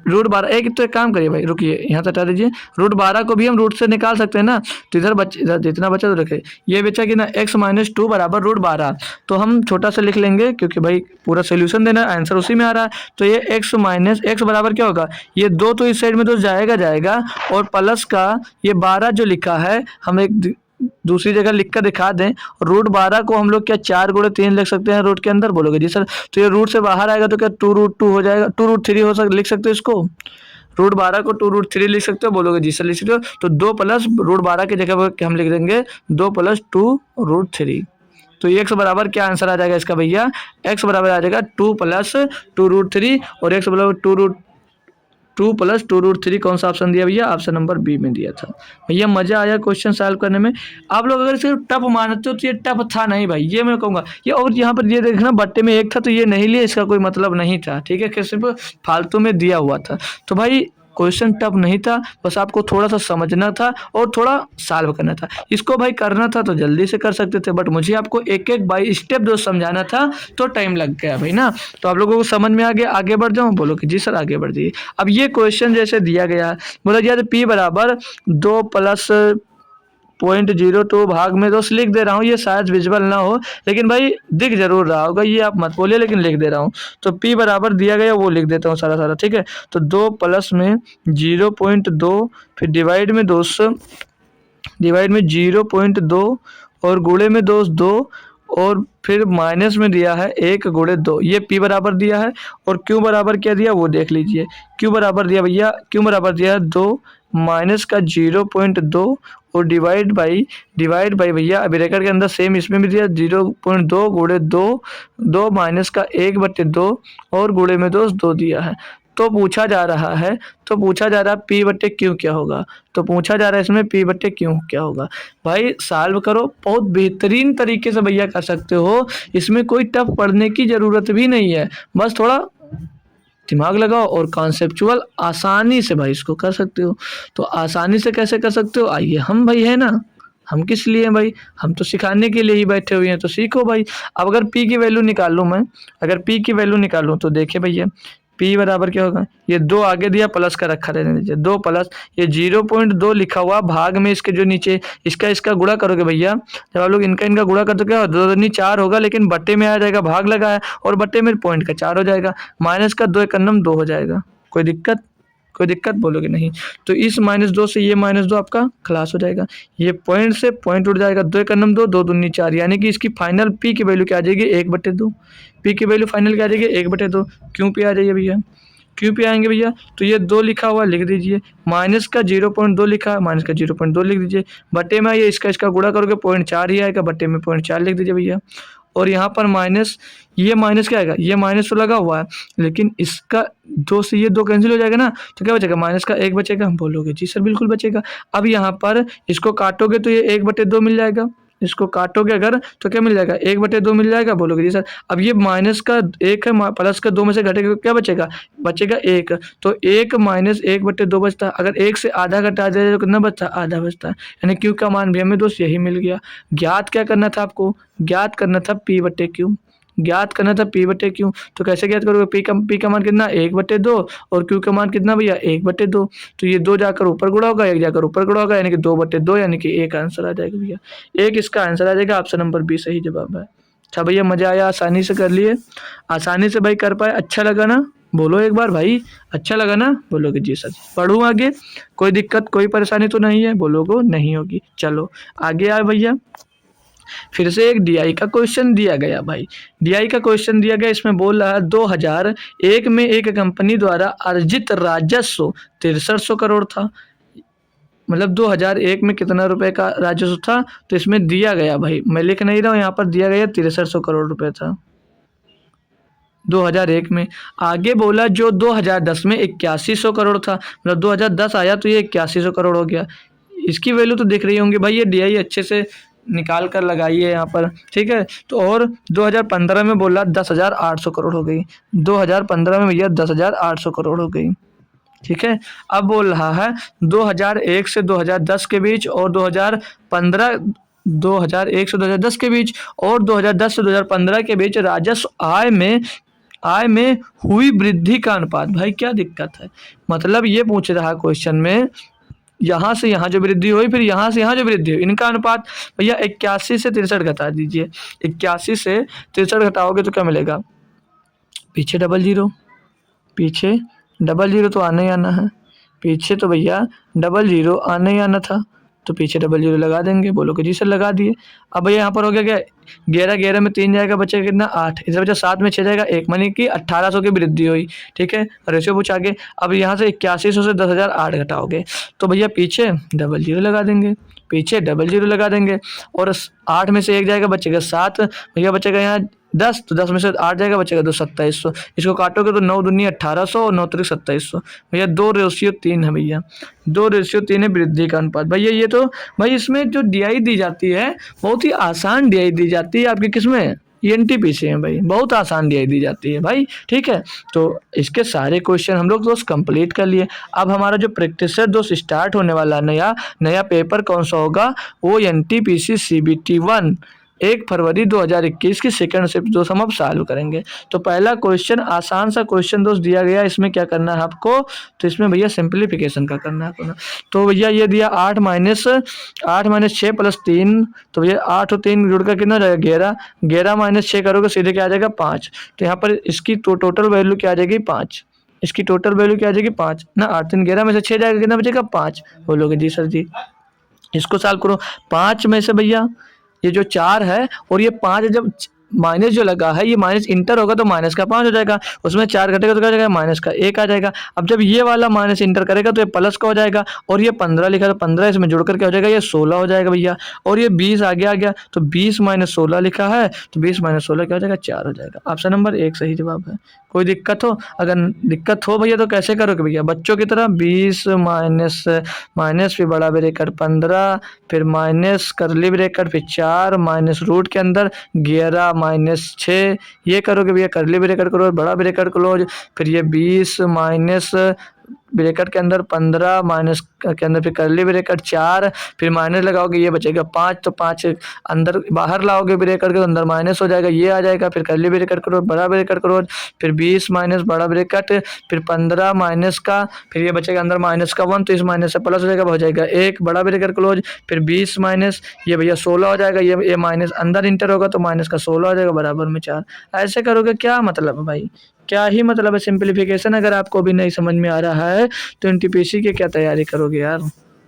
रूट 12 एक तो एक काम करिए भाई, रुकिए यहाँ तक हटा दीजिए, रूट 12 को भी हम रूट से निकाल सकते हैं ना, तो इधर जितना बचा तो रखे, ये बचा कि ना x माइनस 2 बराबर रूट 12, तो हम छोटा सा लिख लेंगे क्योंकि भाई पूरा सोल्यूशन देना, आंसर उसी में आ रहा है। तो ये x माइनस x बराबर क्या होगा, ये 2 तो इस साइड में तो जाएगा और प्लस का ये 12 जो लिखा है, हम एक दूसरी जगह लिख कर दिखा दें, रूट 12 को हम लोग क्या 4 गुणे 3 लिख सकते हैं रूट के अंदर। बोलोगे जी सर। तो ये रूट से बाहर आएगा तो क्या 2 रूट 2 हो जाएगा, 2 रूट 3 लिख सकते हो इसको, रूट 12 को 2 रूट 3 लिख सकते हो। बोलोगे जी सर लिख सकते हो। तो 2 प्लस रूट 12 की जगह पर हम लिख देंगे 2 प्लस 2 रूट 3। तो x बराबर क्या आंसर आ जाएगा इसका भैया, x बराबर आ जाएगा 2 प्लस 2 रूट 3 और x बराबर 2 प्लस 2 रूट 3। कौन सा ऑप्शन दिया भैया, ऑप्शन नंबर बी में दिया था। भैया मजा आया क्वेश्चन सॉल्व करने में। आप लोग अगर इसे टफ मानते हो तो ये टफ था नहीं भाई, ये मैं कहूँगा। ये और यहाँ पर ये देखना बट्टे में 1 था तो ये नहीं लिया, इसका कोई मतलब नहीं था, ठीक है, कि सिर्फ फालतू में दिया हुआ था। तो भाई क्वेश्चन टफ नहीं था, बस आपको थोड़ा सा समझना था और थोड़ा सॉल्व करना था। इसको भाई करना था तो जल्दी से कर सकते थे, बट मुझे आपको एक एक बाई स्टेप जो समझाना था तो टाइम लग गया भाई ना। तो आप लोगों को समझ में आ गया, आगे बढ़ जाऊँ। बोलो कि जी सर आगे बढ़ जाइए। अब ये क्वेश्चन जैसे दिया गया, बोला यार p बराबर 2 प्लस 0.02 भाग में 2 लिख दे रहा हूँ, ये शायद विजुअल ना हो लेकिन भाई दिख जरूर रहा होगा, ये आप मत बोलिए लेकिन लिख दे रहा हूँ। तो p बराबर दिया गया वो लिख देता हूँ सारा, ठीक है। तो 2 प्लस में 0.2 फिर डिवाइड में 0.2 और गुणे में 2 और फिर माइनस में दिया है 1 गुणे 2, ये p बराबर दिया है। और q बराबर क्या दिया वो देख लीजिए, q बराबर दिया भैया, q बराबर दिया है 2 माइनस का 0.2 और डिवाइड बाई भैया अभी ब्रैकेट के अंदर सेम इसमें भी दिया 0.2 गुणे 2 माइनस का 1/2 और गुणे में 2 दिया है। तो पूछा जा रहा है p बट्टे क्यू क्या होगा, तो पूछा जा रहा है इसमें p बट्टे क्यू क्या होगा। भाई सॉल्व करो, बहुत बेहतरीन तरीके से भैया कर सकते हो, इसमें कोई टफ पढ़ने की ज़रूरत भी नहीं है, बस थोड़ा दिमाग लगाओ और कॉन्सेप्चुअल आसानी से भाई इसको कर सकते हो। तो आसानी से कैसे कर सकते हो, आइए हम भाई है ना, हम किस लिए हैं भाई, हम तो सिखाने के लिए ही बैठे हुए हैं, तो सीखो भाई। अब अगर p की वैल्यू निकाल लूँ मैं, अगर p की वैल्यू निकालूँ तो देखिए भैया p बराबर क्या होगा, ये 2 आगे दिया प्लस का रखा रहने दीजिए, 2 प्लस ये 0.2 लिखा हुआ भाग में इसके जो नीचे इसका गुणा करोगे भैया, जब आप लोग इनका गुणा करते क्या 2 दूनी 4 होगा, लेकिन बट्टे में आ जाएगा, भाग लगा है और बट्टे में पॉइंट का 4 हो जाएगा, माइनस का 2 एकन्नम 2 हो जाएगा। कोई दिक्कत बोलोगे नहीं, तो इस -2 से ये -2 आपका खलास हो जाएगा, ये पॉइंट से पॉइंट उठ जाएगा, 2 एकन्नम 2, 2 दूनी 4, यानी कि इसकी फाइनल p की वैल्यू क्या आ जाएगी 1/2, p की वैल्यू फाइनल क्या आ जाएगी 1/2। क्यों p आ जाइए भैया, क्यू पे आएंगे भैया तो ये 2 लिखा हुआ लिख दीजिए, माइनस का 0.2 लिखा है, माइनस का 0.2 लिख दीजिए, बट्टे में ये इसका गुणा करोगे 0.4 ही आएगा, बट्टे में 0.4 लिख दीजिए भैया। और यहाँ पर माइनस, ये माइनस क्या आएगा, ये माइनस तो लगा हुआ है लेकिन इसका 2 से ये 2 कैंसिल हो जाएगा ना, तो क्या बचेगा, माइनस का 1 बचेगा। हम बोलोगे जी सर बिल्कुल बचेगा। अब यहाँ पर इसको काटोगे तो ये 1/2 मिल जाएगा, इसको काटोगे अगर तो क्या मिल जाएगा, 1/2 मिल जाएगा। बोलोगे जी सर अब ये माइनस का 1 है, प्लस का 2 में से घटेगा क्या बचेगा, बचेगा 1, तो 1 माइनस 1/2 बचता है। अगर 1 से आधा घटा दिया जाए तो कितना बचता है, आधा बचता है। यानी क्यू का मान भी हमें दोस्त यही मिल गया। ज्ञात क्या करना था आपको, ज्ञात करना था P/Q, ज्ञात करना था P/Q। तो कैसे ज्ञात करोगे, P का मान कितना 1/2 और Q का मान कितना भैया 1/2, तो ये 2 जाकर ऊपर गुणा होगा, 1 जाकर ऊपर गुणा होगा, यानी कि 2/2, यानी कि 1 आंसर आ जाएगा भैया, 1 इसका आंसर आ जाएगा। ऑप्शन नंबर बी सही जवाब है। अच्छा भैया मजा आया, आसानी से कर लिए, आसानी से भाई कर पाए, अच्छा लगा ना, बोलो एक बार भाई, अच्छा लगा ना, बोलोगे जी सर। पढ़ूँ आगे, कोई दिक्कत कोई परेशानी तो नहीं है, बोलोगे नहीं होगी। चलो आगे आए भैया, फिर से एक डीआई का क्वेश्चन दिया गया भाई, डीआई का क्वेश्चन दिया गया, इसमें बोल रहा है 2001 में एक कंपनी द्वारा अर्जित राजस्व 6300 करोड़ था। मतलब 2001 में कितना रुपए का राजस्व था, तो इसमें दिया गया भाई, मैं लिख नहीं रहा हूँ, यहाँ पर दिया गया 6300 करोड़ रुपए था 2001 में। आगे बोला जो 2010 में 8100 करोड़ था, मतलब 2010 आया तो ये 8100 करोड़ हो गया। इसकी वैल्यू तो दिख रही होंगी भाई, ये डीआई अच्छे से निकाल कर लगाइए यहाँ पर, ठीक है। तो और 2015 में बोला 10,800 करोड़ हो गई, 2015 में भैया 10,800 करोड़ हो गई, ठीक है। अब बोल रहा है 2001 से 2010 के बीच और 2015, 2001 से 2010 के बीच और 2010 से 2015 के बीच राजस्व आय में हुई वृद्धि का अनुपात। भाई क्या दिक्कत है, मतलब ये पूछ रहा क्वेश्चन में, यहाँ से यहाँ जो वृद्धि हुई फिर यहाँ से यहाँ जो वृद्धि हुई, इनका अनुपात भैया 81 से 63 घटा दीजिए, 81 से 63 घटाओगे तो क्या मिलेगा, पीछे डबल जीरो, पीछे डबल जीरो तो आना ही आना है, पीछे तो भैया डबल जीरो आना ही आना था, तो पीछे डबल जीरो लगा देंगे। बोलो कि जी सर लगा दिए। अब भैया यहाँ पर हो गया क्या, 11 में 3 जाएगा, बचेगा कितना 8, इसे बचा 7 में 6 जाएगा 1, मानी कि 1800 की वृद्धि हुई, ठीक है। रेशियो पूछा आगे, अब यहाँ से 8100 से 10,008 घटाओगे तो भैया पीछे डबल जीरो लगा देंगे, पीछे डबल जीरो लगा देंगे, और 8 में से 1 जाएगा बचेगा 7, भैया बचेगा यहाँ 10, तो 10 में से 8 जाएगा बचेगा तो 2700, इसको काटोगे तो 9 दूनी 1800 और 9 त्रिक 2700, भैया 2:3 है भैया, 2:3 है वृद्धि का अनुपात। भैया ये तो भाई इसमें जो डीआई दी जाती है बहुत ही आसान डीआई दी जाती है आपकी, किसमें, एनटीपीसी में भाई, बहुत आसान डीआई दी जाती है भाई, ठीक है। तो इसके सारे क्वेश्चन हम लोग दोस्त कंप्लीट कर लिए। अब हमारा जो प्रैक्टिस है दोस्त स्टार्ट होने वाला नया पेपर कौन सा होगा, वो एनटीपीसी सीबीटी 1 1 फरवरी 2021 की सेकंड शिफ्ट दोस्त हम अब चालू करेंगे। तो पहला क्वेश्चन आसान सा क्वेश्चन दोस्त दिया गया, इसमें क्या करना है आपको, तो इसमें भैया सिंप्लीफिकेशन का करना है आपको। तो भैया ये दिया 8 माइनस 6 प्लस 3, तो भैया 8 और 3 जुड़कर कितना हो जाएगा 11, 11 माइनस 6 करोगे सीधे क्या आ जाएगा 5, तो यहाँ पर इसकी टोटल वैल्यू क्या आ जाएगी 5, इसकी टोटल वैल्यू क्या आ जाएगी 5 ना, 8 3 11 में से 6 जाएगा कितना बचेगा 5। बोलोगे जी सर जी, इसको सॉल्व करो, 5 में से भैया ये जो 4 है और ये 5 जब माइनस जो लगा है, ये माइनस इंटर होगा तो माइनस का 5 हो जाएगा, उसमें 4 घटेगा तो क्या हो जाएगा माइनस का 1 आ जाएगा। अब जब ये वाला माइनस इंटर करेगा तो ये प्लस का हो जाएगा, और ये 15 लिखा तो 15 इसमें जुड़कर क्या हो जाएगा, ये 16 हो जाएगा भैया, और ये 20 आगे आ गया तो 20 माइनस 16 लिखा है, तो 20 माइनस 16 क्या हो जाएगा 4 हो जाएगा। ऑप्शन नंबर 1 सही जवाब है। कोई दिक्कत हो, अगर दिक्कत हो भैया तो कैसे करोगे भैया, बच्चों की तरह 20 माइनस फिर बड़ा ब्रैकेट 15, फिर माइनस करली ब्रैकेट फिर 4 माइनस रूट के अंदर 11 माइनस 6, ये करोगे भैया करली ब्रैकेट क्लोज बड़ा ब्रैकेट क्लोज, फिर ये 20 माइनस ब्रैकेट के अंदर 15 माइनस के अंदर फिर करली ब्रैकेट 4, फिर माइनस लगाओगे ये बचेगा 5, तो 5 अंदर बाहर लाओगे ब्रैकेट के तो अंदर माइनस हो जाएगा, ये आ जाएगा, फिर करली ब्रैकेट करो बड़ा ब्रैकेट करो, फिर 20 माइनस बड़ा ब्रैकेट, फिर 15 माइनस का, फिर ये बचेगा अंदर माइनस का 1, तो इस माइनस से प्लस हो जाएगा, हो जाएगा 1 बड़ा ब्रैकेट क्लोज, फिर 20 माइनस ये भैया 16 हो जाएगा, ये माइनस अंदर इंटर होगा तो माइनस का 16 हो जाएगा बराबर में 4। ऐसे करोगे, क्या मतलब है भाई, क्या ही मतलब है सिंप्लीफिकेशन। अगर आपको भी नहीं समझ में आ रहा है तो एनटीपीसी की क्या तैयारी करोगे यार,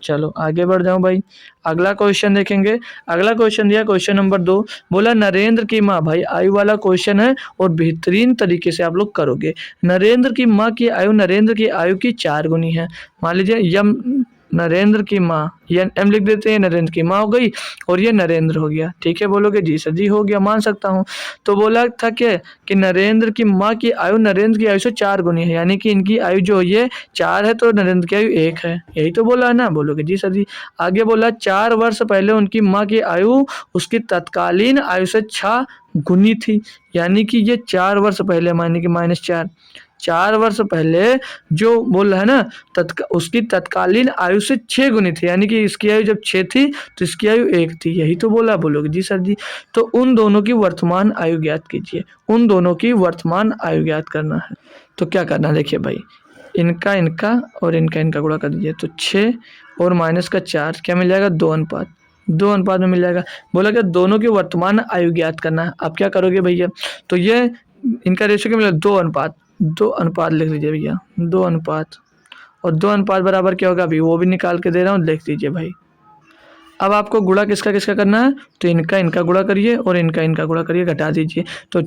चलो आगे बढ़ जाऊं भाई, अगला क्वेश्चन देखेंगे। अगला क्वेश्चन दिया क्वेश्चन नंबर 2, बोला नरेंद्र की माँ, भाई आयु वाला क्वेश्चन है और बेहतरीन तरीके से आप लोग करोगे। नरेंद्र की माँ की आयु नरेंद्र की आयु की 4 गुनी है। मान लीजिए यम नरेंद्र की माँ, ये एम लिख देते हैं, नरेंद्र की माँ हो गई और ये नरेंद्र हो गया। ठीक है, बोलोगे जी सर जी हो गया, मान सकता हूँ। तो बोला था क्या कि नरेंद्र की माँ की आयु नरेंद्र की आयु से 4 गुनी है, यानी कि इनकी आयु जो ये 4 है तो नरेंद्र की आयु 1 है। यही तो बोला है ना, बोलोगे जी सर जी। आगे बोला 4 वर्ष पहले उनकी माँ की आयु उसकी तत्कालीन आयु से 6 गुनी थी, यानी कि ये 4 वर्ष पहले, माने कि -4, 4 वर्ष पहले जो बोल रहा है ना उसकी तत्कालीन आयु से 6 गुनी थी, यानी कि इसकी आयु जब 6 थी तो इसकी आयु 1 थी। यही तो बोला, बोलोगे जी सर जी। तो उन दोनों की वर्तमान आयु ज्ञात कीजिए, उन दोनों की वर्तमान आयु ज्ञात करना है। तो क्या करना है देखिए भाई, इनका इनका और इनका इनका गुणा कर दीजिए, तो 6 और माइनस का 4 क्या मिल जाएगा, 2 अनुपात, 2 अनुपात में मिल जाएगा। बोला कि दोनों की वर्तमान आयु ज्ञात करना है। आप क्या करोगे भैया, तो ये इनका रेशियो क्या मिला, 2 अनुपात, 2 अनुपात लिख लीजिए भैया, 2 अनुपात, और 2 अनुपात बराबर क्या होगा, अभी वो भी निकाल के दे रहा हूँ, देख लीजिए भाई। अब आपको गुणा किसका किसका करना है, तो इनका इनका गुणा करिए और इनका इनका गुणा करिए, घटा दीजिए। तो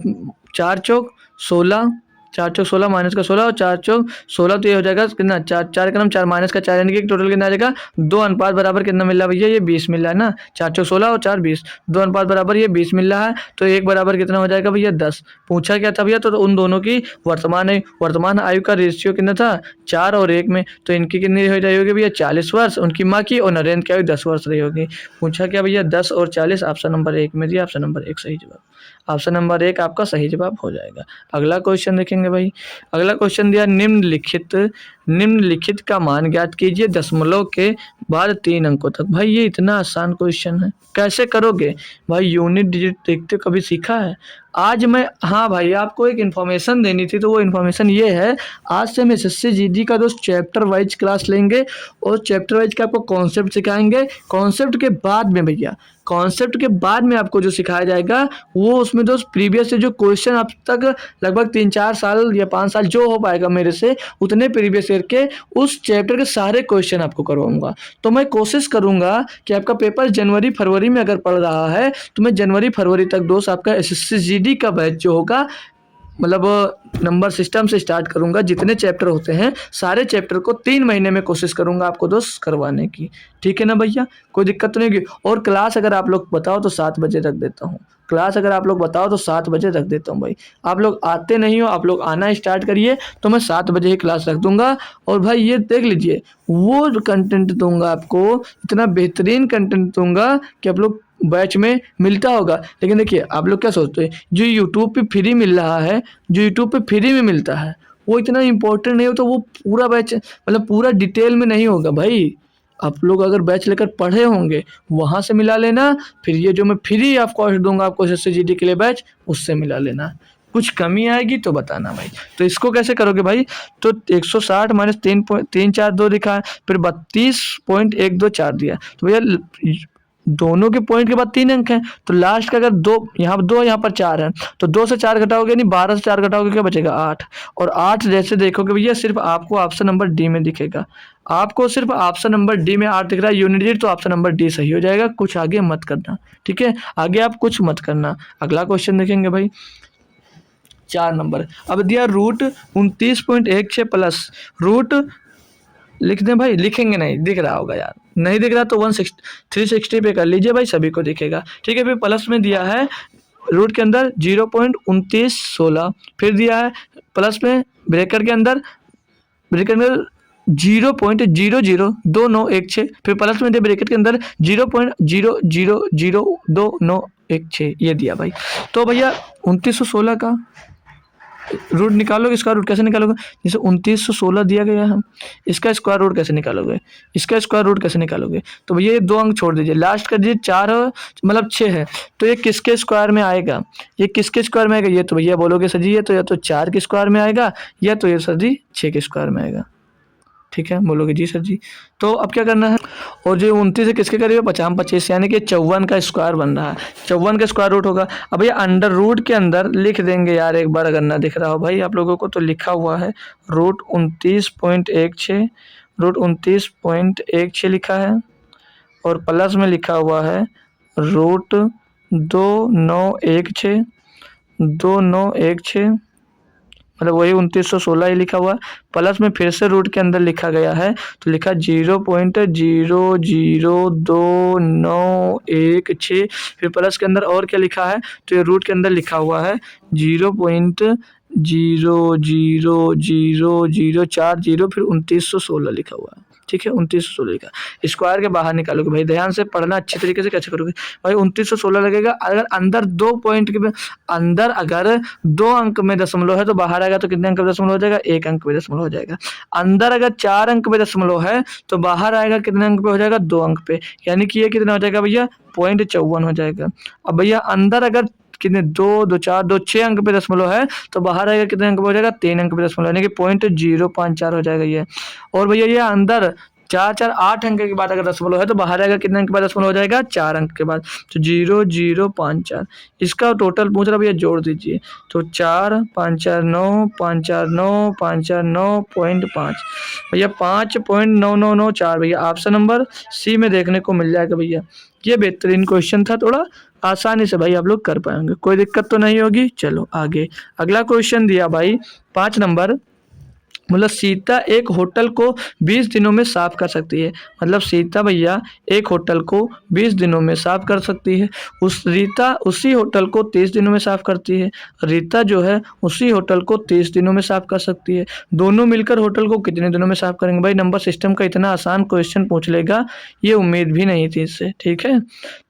4 चौक 16, 4 चौक 16 माइनस का 16 और 4 चौक 16, तो ये हो जाएगा कितना, 4 4 का नाम 4 माइनस का 4, यानी कि टोटल कितना आ जाएगा, 2 अनुपात बराबर कितना मिल रहा है भैया, ये 20 मिल रहा है ना। 4 चौक 16 और 4 20, 2 अनुपात बराबर ये 20 मिल रहा है। तो 1 बराबर कितना हो जाएगा भैया, 10। पूछा क्या था भैया, तो उन दोनों की वर्तमान आयु का रेशियो कितना था, 4 और 1 में। तो इनकी कितनी हो रही होगी भैया, 40 वर्ष उनकी माँ की, और नरेंद्र की आयु 10 वर्ष रही होगी। पूछा क्या भैया, 10 और 40, ऑप्शन नंबर 1 में दिया, ऑप्शन नंबर 1 सही जवाब, ऑप्शन नंबर 1 आपका सही जवाब हो जाएगा। अगला क्वेश्चन देखेंगे भाई। अगला क्वेश्चन दिया निम्नलिखित का मान ज्ञात कीजिए दशमलव के बाद 3 अंकों तक। भाई ये इतना आसान क्वेश्चन है, कैसे करोगे भाई, यूनिट डिजिट देखते कभी सीखा है। आज मैं, हाँ भाई आपको एक इन्फॉर्मेशन देनी थी, तो वो इन्फॉर्मेशन ये है, आज से हम एसएससी जीडी का दोस्त चैप्टर वाइज क्लास लेंगे और चैप्टर वाइज के आपको कॉन्सेप्ट सिखाएंगे। कॉन्सेप्ट के बाद में भैया, कॉन्सेप्ट के बाद में आपको जो सिखाया जाएगा वो उसमें दोस्त प्रीवियस से जो क्वेश्चन अब तक लगभग 3-4 साल या 5 साल जो हो पाएगा मेरे से, उतने प्रीवियस ईयर के उस चैप्टर के सारे क्वेश्चन आपको करवाऊंगा। तो मैं कोशिश करूंगा कि आपका पेपर जनवरी फरवरी में अगर पड़ रहा है तो मैं जनवरी फरवरी तक दोस्त आपका एसएससी जीडी का बैच जो होगा, मतलब नंबर सिस्टम से स्टार्ट करूंगा। जितने चैप्टर होते हैं सारे चैप्टर को 3 महीने में कोशिश करूंगा आपको दोस्त करवाने की। ठीक है ना भैया, कोई दिक्कत तो नहीं होगी। और क्लास अगर आप लोग बताओ तो 7 बजे रख देता हूँ, क्लास अगर आप लोग बताओ तो 7 बजे रख देता हूँ भाई। आप लोग आते नहीं हो, आप लोग आना स्टार्ट करिए तो मैं 7 बजे ही क्लास रख दूंगा। और भाई ये देख लीजिए, वो कंटेंट दूंगा आपको, इतना बेहतरीन कंटेंट दूंगा कि आप लोग बैच में मिलता होगा। लेकिन देखिए आप लोग क्या सोचते हैं, जो यूट्यूब पे फ्री मिल रहा है, जो यूट्यूब पे फ्री में मिलता है वो इतना इम्पोर्टेंट नहीं होता, वो पूरा बैच मतलब पूरा डिटेल में नहीं होगा भाई। आप लोग अगर बैच लेकर पढ़े होंगे वहाँ से मिला लेना, फिर ये जो मैं फ्री ऑफ कॉस्ट दूंगा आपको एसएससी जीडी के लिए बैच, उससे मिला लेना। कुछ कमी आएगी तो बताना भाई। तो इसको कैसे करोगे भाई, तो 160 माइनस 3.342 लिखा है, फिर 32.124 दिया, तो भैया दोनों के पॉइंट के बाद 3 अंक हैं, तो लास्ट का अगर 2 यहाँ 2 यहाँ पर 4 है, तो 2 से 4 घटाओगे, नहीं 12 से 4 घटाओगे, क्या बचेगा 8। और 8 जैसे देखोगे भैया सिर्फ आपको ऑप्शन नंबर डी में दिखेगा, आपको सिर्फ ऑप्शन नंबर डी में 8 दिख रहा है यूनिट डिजिट, तो ऑप्शन नंबर डी सही हो जाएगा। कुछ आगे मत करना, ठीक है, आगे आप कुछ मत करना। अगला क्वेश्चन देखेंगे भाई 4 नंबर। अब दिया रूट 29.16 प्लस रूट, लिख दें भाई, लिखेंगे नहीं, दिख रहा होगा यार, नहीं दिख रहा तो 360 पे कर लीजिए भाई, सभी को दिखेगा। ठीक है, फिर प्लस में दिया है रूट के अंदर 0.2916, फिर दिया है प्लस में ब्रैकेट के अंदर 0.002916, फिर प्लस में दिया ब्रैकेट के अंदर 0.000296, ये दिया भाई। तो भैया 2916 का रूट निकालोगे, इसका रूट कैसे निकालोगे, जैसे 2916 दिया गया है, इसका स्क्वायर रूट कैसे निकालोगे, इसका स्क्वायर रूट कैसे निकालोगे, तो भैया ये 2 अंक छोड़ दीजिए, लास्ट का दीजिए 4 मतलब 6 है, तो ये किसके स्क्वायर में आएगा, ये किसके स्क्वायर में आएगा, ये तो भैया बोलोगे सर जी ये तो या तो 4 के स्क्वायर में आएगा या तो ये सर जी 6 के स्क्वायर में आएगा। ठीक है, बोलोगे जी सर जी। तो अब क्या करना है, और जो 29 है किसके करीब है, 50-25, यानी कि 54 का स्क्वायर बन रहा है, 54 का स्क्वायर रूट होगा। अब ये अंडर रूट के अंदर लिख देंगे यार, एक बार अगर ना दिख रहा हो भाई आप लोगों को, तो लिखा हुआ है रूट 29.16 √29.16 लिखा है और प्लस में लिखा हुआ है √2916 2916 मतलब वही 2916 ही लिखा हुआ है। प्लस में फिर से रूट के अंदर लिखा गया है तो लिखा 0.002916 फिर प्लस के अंदर और क्या लिखा है तो ये रूट के अंदर लिखा हुआ है 0.000040 फिर 2916 लिखा हुआ है। ठीक है 2916 लिखा स्क्वायर के बाहर निकालोगे भाई ध्यान से पढ़ना अच्छी तरीके से कैसे करोगे भाई 2916 लगेगा अगर अंदर 2 पॉइंट के अंदर अगर 2 अंक में दशमलव है तो बाहर आएगा तो कितने अंक में दशमलव हो जाएगा 1 अंक में दशमलव हो जाएगा। अंदर अगर 4 अंक में दशमलव है तो बाहर आएगा कितने अंक पे हो जाएगा 2 अंक पे यानी कि ये कितना हो जाएगा भैया 0.54 हो जाएगा। अब भैया अंदर अगर कितने 2 6 अंक पे दशमलव है तो बाहर आएगा कितने अंक पे हो जाएगा 3 अंक पे दशमलव यानी कि 0.054 हो जाएगा ये। और भैया ये अंदर 8 अंक के बाद अगर दशमलव है तो बाहर आएगा कितने अंक के बाद दशमलव हो जाएगा 4 अंक के बाद तो 0054 इसका टोटल पूछ रहा भैया जोड़ दीजिए तो 4 5 4 9 5 4 9 5 4 9.5 भैया 5.9994 भैया ऑप्शन नंबर सी में देखने को मिल जाएगा भैया। ये बेहतरीन क्वेश्चन था थोड़ा आसानी से भाई आप लोग कर पाएंगे कोई दिक्कत तो नहीं होगी। चलो आगे अगला क्वेश्चन दिया भाई 5 नंबर मतलब सीता एक होटल को 20 दिनों में साफ कर सकती है मतलब सीता भैया एक होटल को 20 दिनों में साफ कर सकती है रीता उसी होटल को 30 दिनों में साफ करती है रीता जो है उसी होटल को 30 दिनों में साफ कर सकती है दोनों मिलकर होटल को कितने दिनों में साफ करेंगे भाई नंबर सिस्टम का इतना आसान क्वेश्चन पूछ लेगा ये उम्मीद भी नहीं थी इससे। ठीक है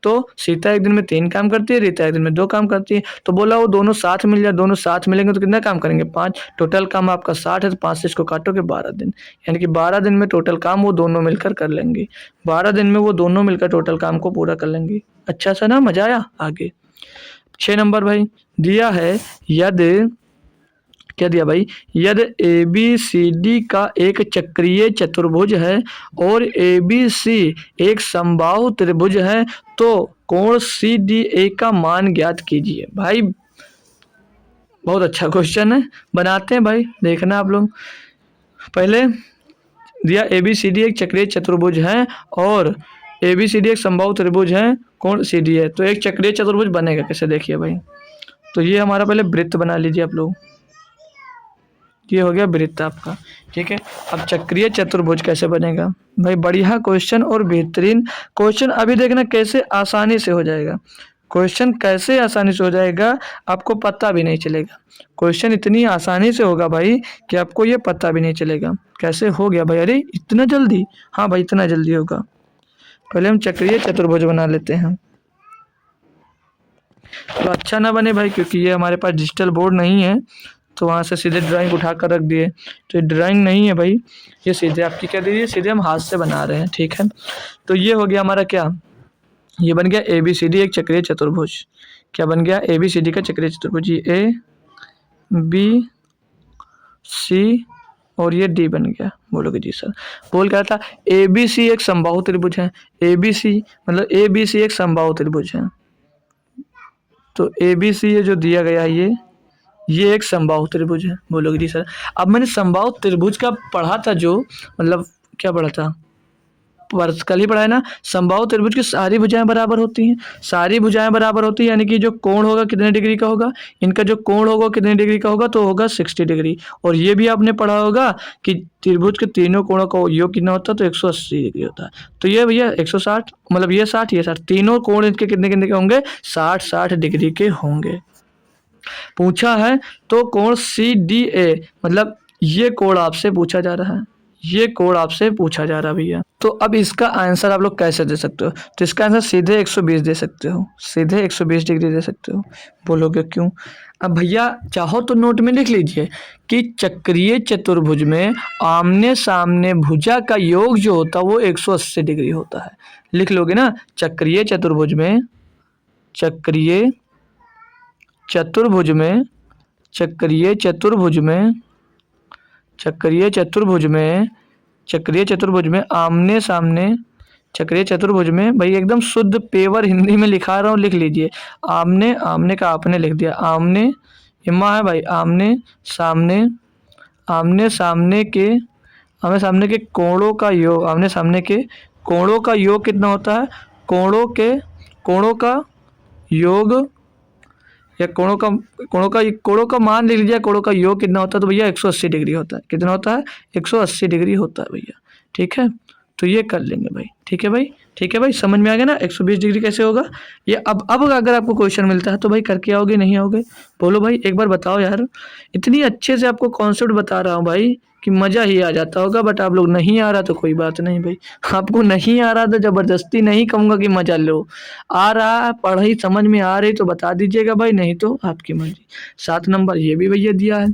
तो सीता एक दिन में 3 काम करती है रीता एक दिन में 2 काम करती है तो बोला वो दोनों साथ मिल जाए दोनों साथ मिलेंगे तो कितना काम करेंगे 5 टोटल काम आपका 60 है तो 5 से इसको काटोगे 12 दिन यानी कि 12 दिन में टोटल काम वो दोनों मिलकर कर लेंगे 12 दिन में वो दोनों मिलकर टोटल काम को पूरा कर लेंगे। अच्छा सा ना मजा आया। आगे 6 नंबर भाई दिया है यदि क्या दिया भाई यदि ABCD का एक चक्रीय चतुर्भुज है और ABC एक समबाहु त्रिभुज है तो कोण CDA का मान ज्ञात कीजिए। भाई बहुत अच्छा क्वेश्चन है बनाते हैं भाई देखना आप लोग। पहले दिया ABCD एक चक्रीय चतुर्भुज है और ABCD एक समबाहु त्रिभुज है कोण CD है तो एक चक्रीय चतुर्भुज बनेगा कैसे देखिए भाई तो ये हमारा पहले वृत्त बना लीजिए आप लोग ये हो गया वृत्त आपका। ठीक है अब चक्रीय चतुर्भुज कैसे बनेगा भाई बढ़िया क्वेश्चन और बेहतरीन क्वेश्चन अभी देखना कैसे आसानी से हो जाएगा क्वेश्चन कैसे आसानी से हो जाएगा आपको पता भी नहीं चलेगा क्वेश्चन इतनी आसानी से होगा भाई कि आपको ये पता भी नहीं चलेगा कैसे हो गया भाई अरे इतना जल्दी हाँ भाई इतना जल्दी होगा। पहले हम चक्रीय चतुर्भुज बना लेते हैं तो अच्छा ना बने भाई क्योंकि ये हमारे पास डिजिटल बोर्ड नहीं है तो वहाँ से सीधे ड्राइंग उठा कर रख दिए तो ये ड्राइंग नहीं है भाई ये सीधे आपकी क्या दीजिए सीधे हम हाथ से बना रहे हैं। ठीक है तो ये हो गया हमारा क्या ये बन गया ABCD एक चक्रीय चतुर्भुज क्या बन गया ABCD का चक्रीय चतुर्भुज ये ABC और ये D बन गया। बोलोगे जी सर बोल क्या था ABC एक समबाहु त्रिभुज है ABC मतलब ABC एक समबाहु त्रिभुज है तो ABC ये जो दिया गया है ये एक समबाहु त्रिभुज है। बोलोगे जी सर अब मैंने समबाहु त्रिभुज का पढ़ा था जो मतलब क्या पढ़ा था कल ही पढ़ा है ना समबाहु त्रिभुज की सारी भुजाएं बराबर होती हैं सारी भुजाएं बराबर होती हैं यानी कि जो कोण होगा कितने डिग्री का होगा इनका जो कोण होगा कितने डिग्री का होगा तो होगा 60 डिग्री। और ये भी आपने पढ़ा होगा कि त्रिभुज के तीनों कोणों का योग कितना होता है तो 180 डिग्री होता है तो ये भैया 160 मतलब ये 60 ये 60 तीनों कोण इनके कितने कितने के होंगे 60 डिग्री के होंगे। पूछा है तो कोण CDA मतलब ये कोण आपसे पूछा जा रहा है ये कोण आपसे पूछा जा रहा है भैया। तो अब इसका आंसर आप लोग कैसे दे सकते हो तो इसका आंसर सीधे 120 दे सकते हो सीधे 120 डिग्री दे सकते हो। बोलोगे क्यों अब भैया चाहो तो नोट में लिख लीजिए कि चक्रीय चतुर्भुज में आमने सामने भुजा का योग जो होता है वो 180 डिग्री होता है। लिख लोगे ना चक्रीय चतुर्भुज में चक्रीय चतुर्भुज में चक्रीय चतुर्भुज में चक्रीय चतुर्भुज में चक्रीय चतुर्भुज में आमने सामने चक्रीय चतुर्भुज में भाई एकदम शुद्ध पेवर हिंदी में लिखा रहा हूँ लिख लीजिए आमने आमने का आपने लिख दिया आमने इमा है भाई आमने सामने के आमने सामने के कोणों का योग, आमने सामने के कोणों का योग कितना होता है? कोणों का योग या कोणों का मान ले लीजिए, कोणों का योग कितना होता है? तो भैया 180 डिग्री होता है। कितना होता है? 180 डिग्री होता है भैया। ठीक है, तो ये कर लेंगे भाई। ठीक है भाई, ठीक है भाई, समझ में आ गया ना 120 डिग्री कैसे होगा ये? अब अगर आपको क्वेश्चन मिलता है तो भाई करके आओगे, नहीं आओगे? बोलो भाई, एक बार बताओ यार। इतनी अच्छे से आपको कॉन्सेप्ट बता रहा हूँ भाई कि मज़ा ही आ जाता होगा, बट आप लोग नहीं आ रहा तो कोई बात नहीं भाई। आपको नहीं आ रहा तो ज़बरदस्ती नहीं कहूँगा कि मज़ा लो। आ रहा, पढ़ाई समझ में आ रही तो बता दीजिएगा भाई, नहीं तो आपकी मर्जी। 7 नंबर ये भी भैया दिया है।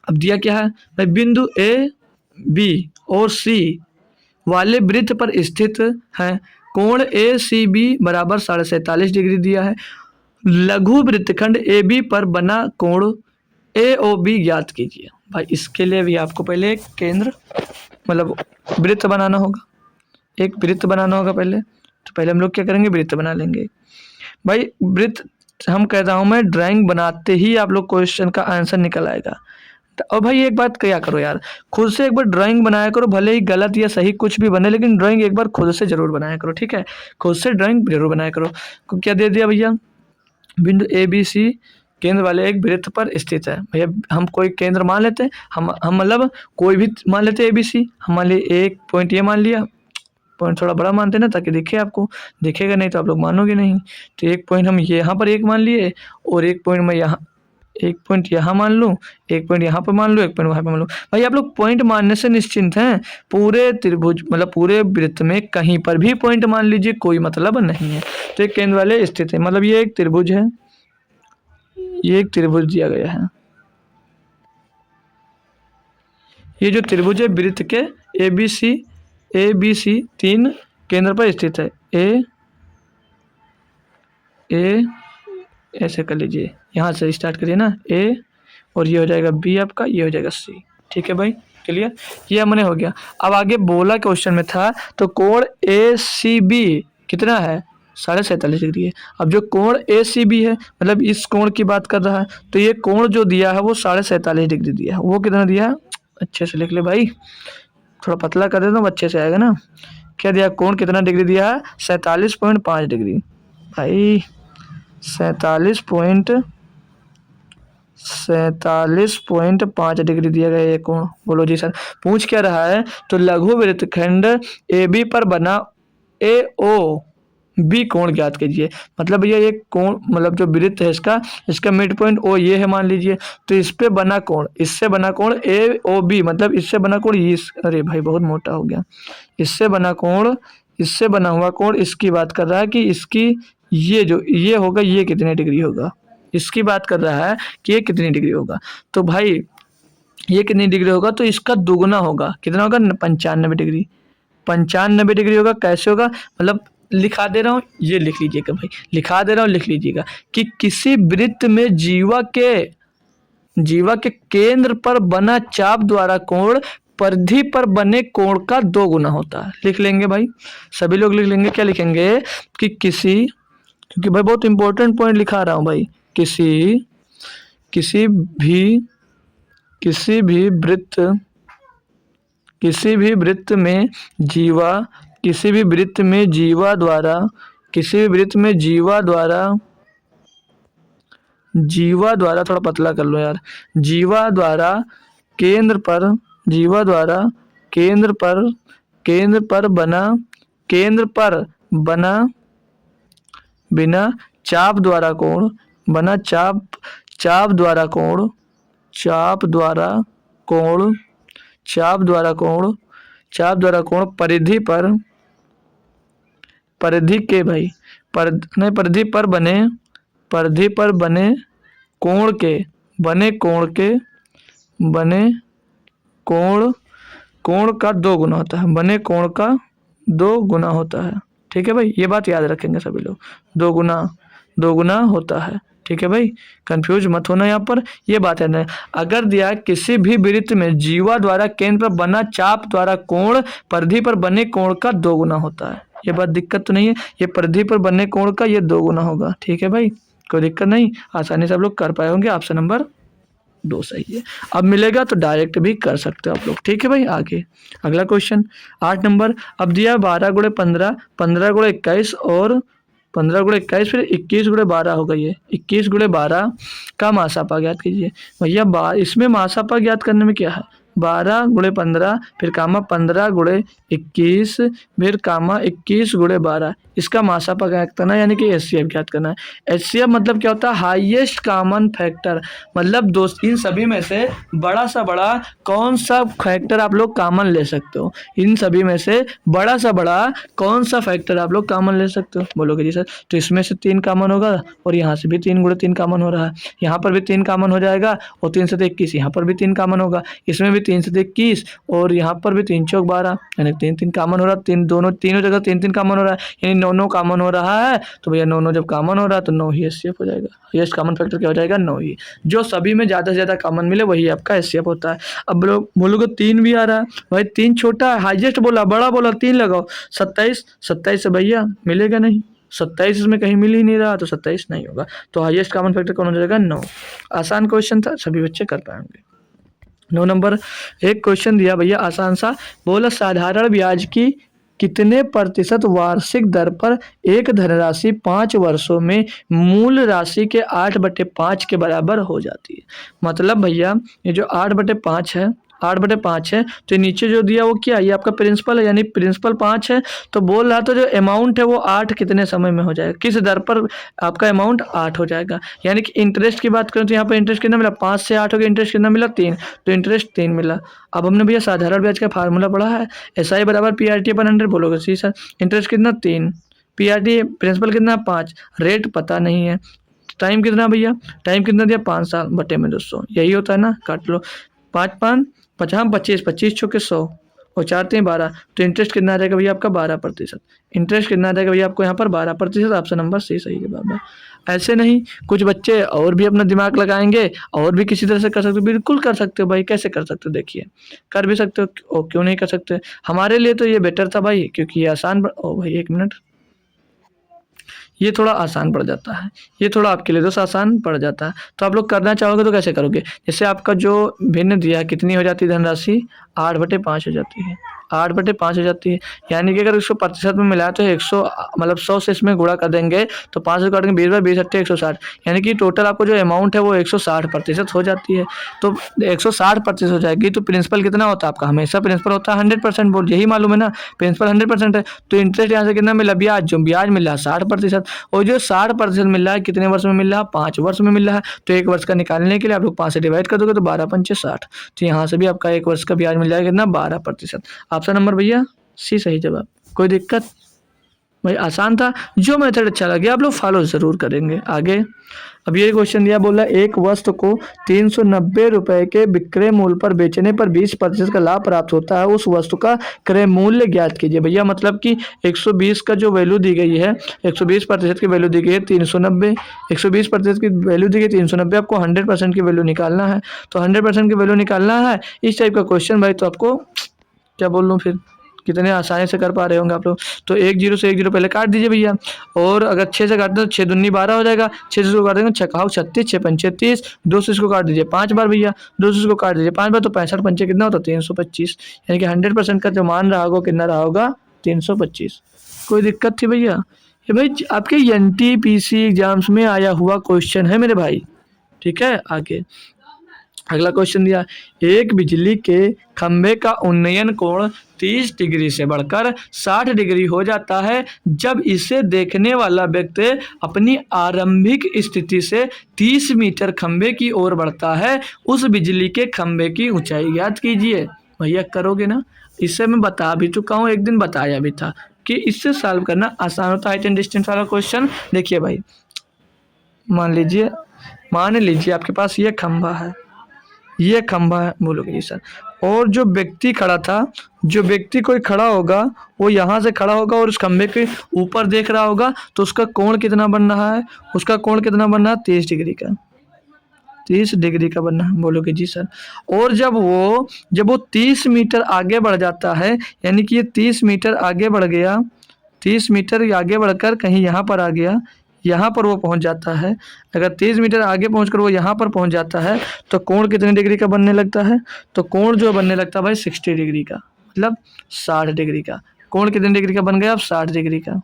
अब दिया क्या है भाई? बिंदु ए, बी और सी वाले वृत्त पर स्थित है। कोण ए सी बी बराबर 47.5 डिग्री दिया है। लघु वृत्तखंड ए बी पर बना कोण ए ओ बी ज्ञात कीजिए। भाई इसके लिए भी आपको पहले एक केंद्र मतलब वृत्त बनाना होगा, एक वृत्त बनाना होगा पहले। तो पहले हम लोग क्या करेंगे? वृत्त बना लेंगे भाई। वृत्त हम कह रहा हूँ मैं, ड्राइंग बनाते ही आप लोग क्वेश्चन का आंसर निकल आएगा। और भाई एक बात क्या करो यार, खुद से एक बार ड्राइंग बनाया करो, भले ही गलत या सही कुछ भी बने, लेकिन ड्राइंग एक बार खुद से जरूर बनाया करो। ठीक है, खुद से ड्राइंग जरूर बनाया करो। क्या दे दिया भैया? बिंदु ए बी सी केंद्र वाले एक वृत्त पर स्थित है। भैया हम कोई केंद्र मान लेते हैं, हम मतलब कोई भी मान लेते हैं ए बी सी। हम मान लिए एक पॉइंट ये मान लिया, पॉइंट थोड़ा बड़ा मानते हैं ना ताकि दिखे आपको, दिखेगा नहीं तो आप लोग मानोगे नहीं। तो एक पॉइंट हम यहाँ पर एक मान लिए, और एक पॉइंट मैं यहाँ, एक पॉइंट यहाँ मान लूँ, एक पॉइंट यहाँ पर मान लूँ, एक पॉइंट वहाँ पर मान लूँ। भाई आप लोग पॉइंट मानने से निश्चिंत हैं। पूरे त्रिभुज मतलब पूरे वृत्त में कहीं पर भी पॉइंट मान लीजिए, कोई मतलब नहीं है। तो एक केंद्र वाले स्थित है, मतलब ये एक त्रिभुज है, ये एक त्रिभुज दिया गया है। ये जो त्रिभुज है वृत्त के ए बी सी 3 केंद्र पर स्थित है। ए ऐसे कर लीजिए, यहाँ से स्टार्ट करिए ना, ए और ये हो जाएगा बी आपका, ये हो जाएगा सी। ठीक है भाई, क्लियर? ये हमने हो गया। अब आगे बोला क्वेश्चन में था तो कोण ए सी बी कितना है? 47.5 डिग्री है। अब जो कोण ए सी बी है मतलब इस कोण की बात कर रहा है, तो ये कोण जो दिया है वो 47.5 डिग्री दिया है। वो कितना दिया है? अच्छे से लिख ले भाई, थोड़ा पतला कर देता हूँ, अच्छे से आएगा ना। क्या दिया? कोण कितना डिग्री दिया है? 47.5 डिग्री। भाई 47.5 डिग्री दिया गया है कोण। बोलो जी सर, पूछ क्या रहा है? तो लघु वृत्तखंड ए बी पर बना ए ओ बी कोण ज्ञात कीजिए। मतलब भैया ये कोण मतलब जो वृत्त है इसका मिड पॉइंट ओ ये है मान लीजिए, तो इस पे बना कोण, इससे बना कोण ए ओ बी, मतलब इससे बना कोण इस, अरे भाई बहुत मोटा हो गया। इससे बना कोण, इससे बना हुआ कोण, इसकी बात कर रहा है कि इसकी ये जो ये होगा ये कितने डिग्री होगा, इसकी बात कर रहा है कि ये कितनी डिग्री होगा। तो भाई ये कितनी डिग्री होगा? तो इसका दुगुना होगा। कितना होगा? 95 डिग्री। 95 डिग्री होगा। कैसे होगा? मतलब लिखा दे रहा हूँ, ये लिख लीजिएगा भाई, लिखा दे रहा हूँ, लिख लीजिएगा कि किसी वृत्त में जीवा के केंद्र पर बना चाप द्वारा कोण परिधि पर बने कोण का 2 गुना होता है। लिख लेंगे भाई, सभी लोग लिख लेंगे। क्या लिखेंगे? कि किसी, क्योंकि भाई बहुत इंपॉर्टेंट पॉइंट लिखा रहा हूँ भाई, किसी भी वृत्त में जीवा द्वारा थोड़ा पतला कर लो यार, जीवा द्वारा केंद्र पर बना बिना चाप द्वारा कोण परिधि पर बने कोण का 2 गुना होता है। बने कोण का 2 गुना होता है। ठीक है भाई, ये बात याद रखेंगे सभी लोग, 2 गुना होता है। ठीक है भाई, कंफ्यूज मत होना यहाँ पर, ये बात है ना। अगर दिया किसी भी वृत्त में जीवा द्वारा केंद्र पर बना चाप द्वारा कोण परिधि पर बने कोण का 2 गुना होता है, ये बात दिक्कत तो नहीं है। ये परिधि पर बने कोण का ये 2 गुना होगा। ठीक है भाई, कोई दिक्कत नहीं, आसानी से आप लोग कर पाए होंगे। ऑप्शन नंबर 2 सही है। अब मिलेगा तो डायरेक्ट भी कर सकते हो आप लोग, ठीक है भाई। आगे अगला क्वेश्चन 8 नंबर। अब दिया 12 गुणे 15, 15 गुणे 21 और 15 गुणे 21 फिर 21 गुणे 12 हो गई है। 21 गुणे 12 का मासापा ज्ञात कीजिए। भैया इसमें मासापा ज्ञात करने में क्या है, 12 गुणे 15 फिर कामा 15 गुणे 21 फिर कामा 21 गुणे 12, इसका मासापा ज्ञात करना यानी कि एचसीएफ ज्ञात करना है। एचसीएफ मतलब क्या होता है, हाईएस्ट कॉमन फैक्टर, मतलब दोस्त इन सभी में से बड़ा सा बड़ा कौन सा फैक्टर आप लोग कॉमन ले सकते हो, इन सभी में से बड़ा सा बड़ा कौन सा फैक्टर आप लोग कॉमन ले सकते हो। बोलोगे जी सर, तो इसमें से 3 कॉमन होगा और यहाँ से भी 3 गुणे 3 कॉमन हो रहा है, यहाँ पर भी 3 कॉमन हो जाएगा और 3 से 21 यहाँ पर भी 3 कॉमन होगा, इसमें भी 3 से 21 और यहाँ पर भी 3 चौक 12 यानी 3 3 कॉमन हो रहा है। तीनों जगह 3 3 कॉमन हो रहा है यानी 9 9 कॉमन हो रहा है। तो भैया 9 9 जब कॉमन हो रहा है तो 9 ही एचसीएफ हो जाएगा। हाईएस्ट कॉमन फैक्टर क्या हो जाएगा, 9 ही। जो सभी में ज़्यादा से ज़्यादा कॉमन मिले वही आपका एचसीएफ होता है। अब लोग बोलोगे 3 भी आ रहा है, भाई 3 छोटा है, हाईएस्ट बोला बड़ा बोला 3 लगाओ। 27 27 से भैया मिलेगा नहीं, 27 इसमें कहीं मिल ही नहीं रहा तो 27 नहीं होगा। तो हाईएस्ट कॉमन फैक्टर कौन हो जाएगा, 9। आसान क्वेश्चन था, सभी बच्चे कर पाएंगे। 9 नंबर एक क्वेश्चन दिया भैया आसान सा, बोला साधारण ब्याज की कितने प्रतिशत वार्षिक दर पर एक धनराशि 5 वर्षों में मूल राशि के 8/5 के बराबर हो जाती है। मतलब भैया ये जो 8/5 है, 8/5 है तो नीचे जो दिया वो क्या है, ये आपका प्रिंसिपल है यानी प्रिंसिपल 5 है। तो बोल रहा तो जो अमाउंट है वो 8 कितने समय में हो जाएगा, किस दर पर आपका अमाउंट 8 हो जाएगा। यानी कि इंटरेस्ट की बात करें तो यहाँ पर इंटरेस्ट कितना मिला, 5 से 8 हो गया, इंटरेस्ट कितना मिला 3, तो इंटरेस्ट 3 मिला। अब हमने भैया साधारण ब्याज का फार्मूला पढ़ा है, एसआई बराबर PRT/100। बोलोगे सी सर, इंटरेस्ट कितना 3, PRT प्रिंसिपल कितना 5, रेट पता नहीं है, टाइम कितना भैया, टाइम कितना दिया 5 साल बटे में 200, यही होता है ना, काट लो। 5 5 50 25 25 चौके 100 और 4 3 12, तो इंटरेस्ट कितना आ जाएगा भैया आपका 12%। इंटरेस्ट कितना आ जाएगा भैया आपको यहाँ पर 12%। ऑप्शन नंबर सी सही है बाबा। ऐसे नहीं कुछ बच्चे और भी अपना दिमाग लगाएंगे और भी किसी तरह से कर सकते हो, बिल्कुल कर सकते हो भाई। कैसे कर सकते हो, देखिए कर भी सकते हो, ओ क्यों नहीं कर सकते। हमारे लिए तो ये बेटर था भाई क्योंकि ये आसान ओ भाई 1 मिनट, ये थोड़ा आसान पड़ जाता है, ये थोड़ा आपके लिए दोस्त आसान पड़ जाता है। तो आप लोग करना चाहोगे तो कैसे करोगे, जैसे आपका जो भिन्न दिया है कितनी हो जाती है धनराशि, 8/5 हो जाती है, 8/5 हो जाती है। यानी कि अगर इसको प्रतिशत में मिलाया तो 100 मतलब 100 से इसमें गुणा कर देंगे तो 5 से काटेंगे 20 बार 20 अट्ठे 160, यानी कि टोटल आपको जो अमाउंट है वो 160% हो जाती है। तो 160% हो जाएगी तो प्रिंसिपल कितना होता है आपका, हमेशा प्रिंसिपल होता है 100%, बोल यही मालूम है ना, प्रिंसिपल 100% है। तो इंटरेस्ट यहाँ से कितना मिला, ब्याज, जो ब्याज मिल रहा है 60%, और जो 60% मिल रहा है कितने वर्ष में मिल रहा है, 5 वर्ष में मिल रहा है। तो 1 वर्ष का निकालने के लिए आप लोग 5 से डिवाइड कर दोगे तो 12 पंचे 60, तो यहाँ से भी आपका 1 वर्ष का ब्याज मिल जाएगा कितना, 12%। ऑप्शन नंबर भैया सी सही जवाब। कोई दिक्कत भाई, आसान था। जो मेथड अच्छा लगे आप लोग फॉलो जरूर करेंगे। आगे अब ये क्वेश्चन दिया, बोला एक वस्तु को 390 रुपए के विक्रय मूल्य पर बेचने पर 20% का लाभ प्राप्त होता है, उस वस्तु का क्रय मूल्य ज्ञात कीजिए। भैया मतलब कि 120 का जो वैल्यू दी गई है, 120% की वैल्यू दी गई है 390, 120% की वैल्यू दी गई 390, आपको 100% की वैल्यू निकालना है। तो 100% की वैल्यू निकालना है, इस टाइप का क्वेश्चन भाई तो आपको क्या बोल लूँ फिर, कितने आसानी से कर पा रहे होंगे आप लोग। तो 1 0 से 1 0 पहले काट दीजिए भैया, और अगर 6 से काटते हैं तो 6 दूनी 12 हो जाएगा, 6 से इसको काट देंगे 6 खाओ 36, 6 पंचे 30, 2 से इसको काट दीजिए 5 बार भैया, 2 से इसको काट दीजिए 5 बार, तो 65 पंचे कितना होता है 325, यानी कि 100% का जो मान रहा होगा कितना रहा होगा 325। कोई दिक्कत थी भैया, ये भाई आपके NTPC एग्जाम्स में आया हुआ क्वेश्चन है मेरे भाई, ठीक है। आगे अगला क्वेश्चन दिया, एक बिजली के खंभे का उन्नयन कोण 30 डिग्री से बढ़कर 60 डिग्री हो जाता है जब इसे देखने वाला व्यक्ति अपनी आरंभिक स्थिति से 30 मीटर खंभे की ओर बढ़ता है, उस बिजली के खंभे की ऊंचाई ज्ञात कीजिए। भैया करोगे ना, इससे मैं बता भी चुका हूँ, एक दिन बताया भी था कि इससे सॉल्व करना आसान होता है। हाइट एंड डिस्टेंस वाला क्वेश्चन देखिए भाई, मान लीजिए आपके पास ये खंभा है, ये खंभा है, बोलोगे जी सर, और जो व्यक्ति खड़ा था, जो व्यक्ति कोई खड़ा होगा वो यहाँ से खड़ा होगा और उस खंभे के ऊपर देख रहा होगा, तो उसका कोण कितना बन रहा है, उसका कोण कितना बन रहा है 30 डिग्री का, 30 डिग्री का बनना है। बोलोगे जी सर, और जब वो 30 मीटर आगे बढ़ जाता है, यानी कि ये 30 मीटर आगे बढ़ गया, 30 मीटर आगे बढ़कर कहीं यहाँ पर आ गया, यहाँ पर वो पहुँच जाता है, अगर 30 मीटर आगे पहुँचकर वो यहाँ पर पहुँच जाता है तो कोण कितने डिग्री का बनने लगता है? तो कोण जो बनने लगता है भाई 60 डिग्री का, मतलब 60 डिग्री का। कोण कितने डिग्री का बन गया? अब 60 डिग्री का,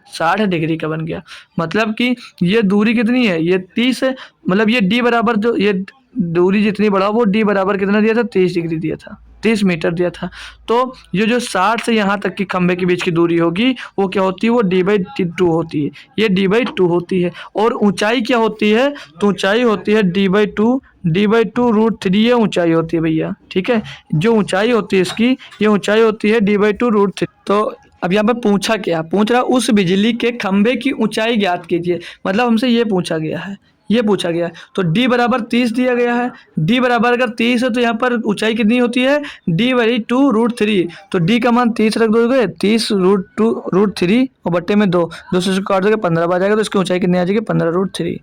60 डिग्री का बन गया। मतलब कि ये दूरी कितनी है? ये 30 है, मतलब ये डी बराबर, जो ये दूरी जितनी बढ़ा वो डी बराबर कितना दिया था? 30 डिग्री दिया था, 30 मीटर दिया था। तो ये जो 60 से यहाँ तक की खंभे के बीच की दूरी होगी वो क्या होती है? वो d/2 होती है, ये d/2 होती है। और ऊंचाई क्या होती है? तो ऊंचाई होती है d/2, d/2√3 ये ऊंचाई होती है भैया, ठीक है। जो ऊंचाई होती है इसकी, ये ऊंचाई होती है d/2√3। तो अब यहाँ पर पूछा क्या? पूछ रहा उस बिजली के खंभे की ऊंचाई ज्ञात कीजिए, मतलब हमसे ये पूछा गया है, ये पूछा गया है। तो d बराबर 30 दिया गया है, d बराबर अगर 30 है तो यहाँ पर ऊंचाई कितनी होती है? d/2√3। तो d का मान 30 रख दोगे, 30√2√3 और बट्टे में 2, 2 से काट दोगे 15 आ जाएगा, तो इसकी ऊंचाई कितनी आ जाएगी? 15√3,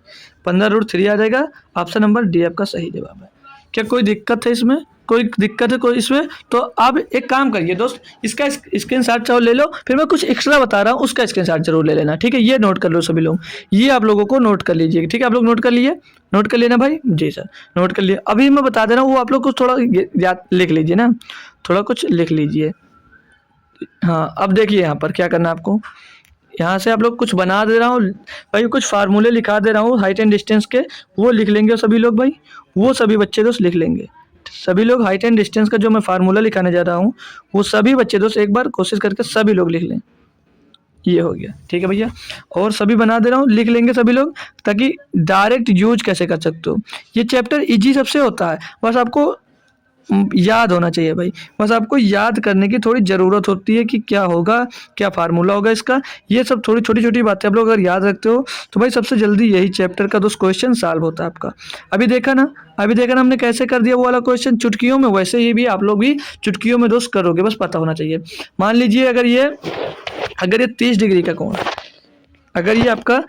15√3 आ जाएगा। ऑप्शन नंबर डी आपका सही जवाब है। क्या कोई दिक्कत है इसमें? कोई दिक्कत है कोई इसमें? तो आप एक काम करिए दोस्त, इसका स्क्रीनशॉट चाहो ले लो, फिर मैं कुछ एक्स्ट्रा बता रहा हूँ उसका स्क्रीनशॉट जरूर ले लेना, ठीक है। ये नोट कर लो सभी लोग, ये आप लोगों को नोट कर लीजिए, ठीक है। आप लोग नोट कर लिए? नोट कर लेना भाई, जी सर नोट कर लिए। अभी मैं बता दे रहा हूँ, वो आप लोग कुछ थोड़ा याद लिख लीजिए ना, थोड़ा कुछ लिख लीजिए। हाँ अब देखिए यहाँ पर क्या करना है आपको, यहाँ से आप लोग कुछ बना दे रहा हूँ भाई, कुछ फार्मूले लिखा दे रहा हूँ हाइट एंड डिस्टेंस के, वो लिख लेंगे सभी लोग भाई, वो सभी बच्चे दोस्त लिख लेंगे। सभी लोग हाइट एंड डिस्टेंस का जो मैं फार्मूला लिखाने जा रहा हूँ वो सभी बच्चे दोस्त एक बार कोशिश करके सभी लोग लिख लें। ये हो गया, ठीक है भैया। और सभी बना दे रहा हूँ, लिख लेंगे सभी लोग, ताकि डायरेक्ट यूज कैसे कर सकते हो। ये चैप्टर इजी सबसे होता है, बस आपको याद होना चाहिए भाई, बस आपको याद करने की थोड़ी ज़रूरत होती है कि क्या होगा, क्या फार्मूला होगा इसका। ये सब थोड़ी छोटी छोटी बातें आप लोग अगर याद रखते हो तो भाई सबसे जल्दी यही चैप्टर का दोस्त क्वेश्चन सॉल्व होता है आपका। अभी देखा ना हमने कैसे कर दिया वो वाला क्वेश्चन चुटकियों में, वैसे ही भी आप लोग भी चुटकियों में दोस्त करोगे, बस पता होना चाहिए। मान लीजिए अगर ये 30 डिग्री का कोण, अगर ये आपका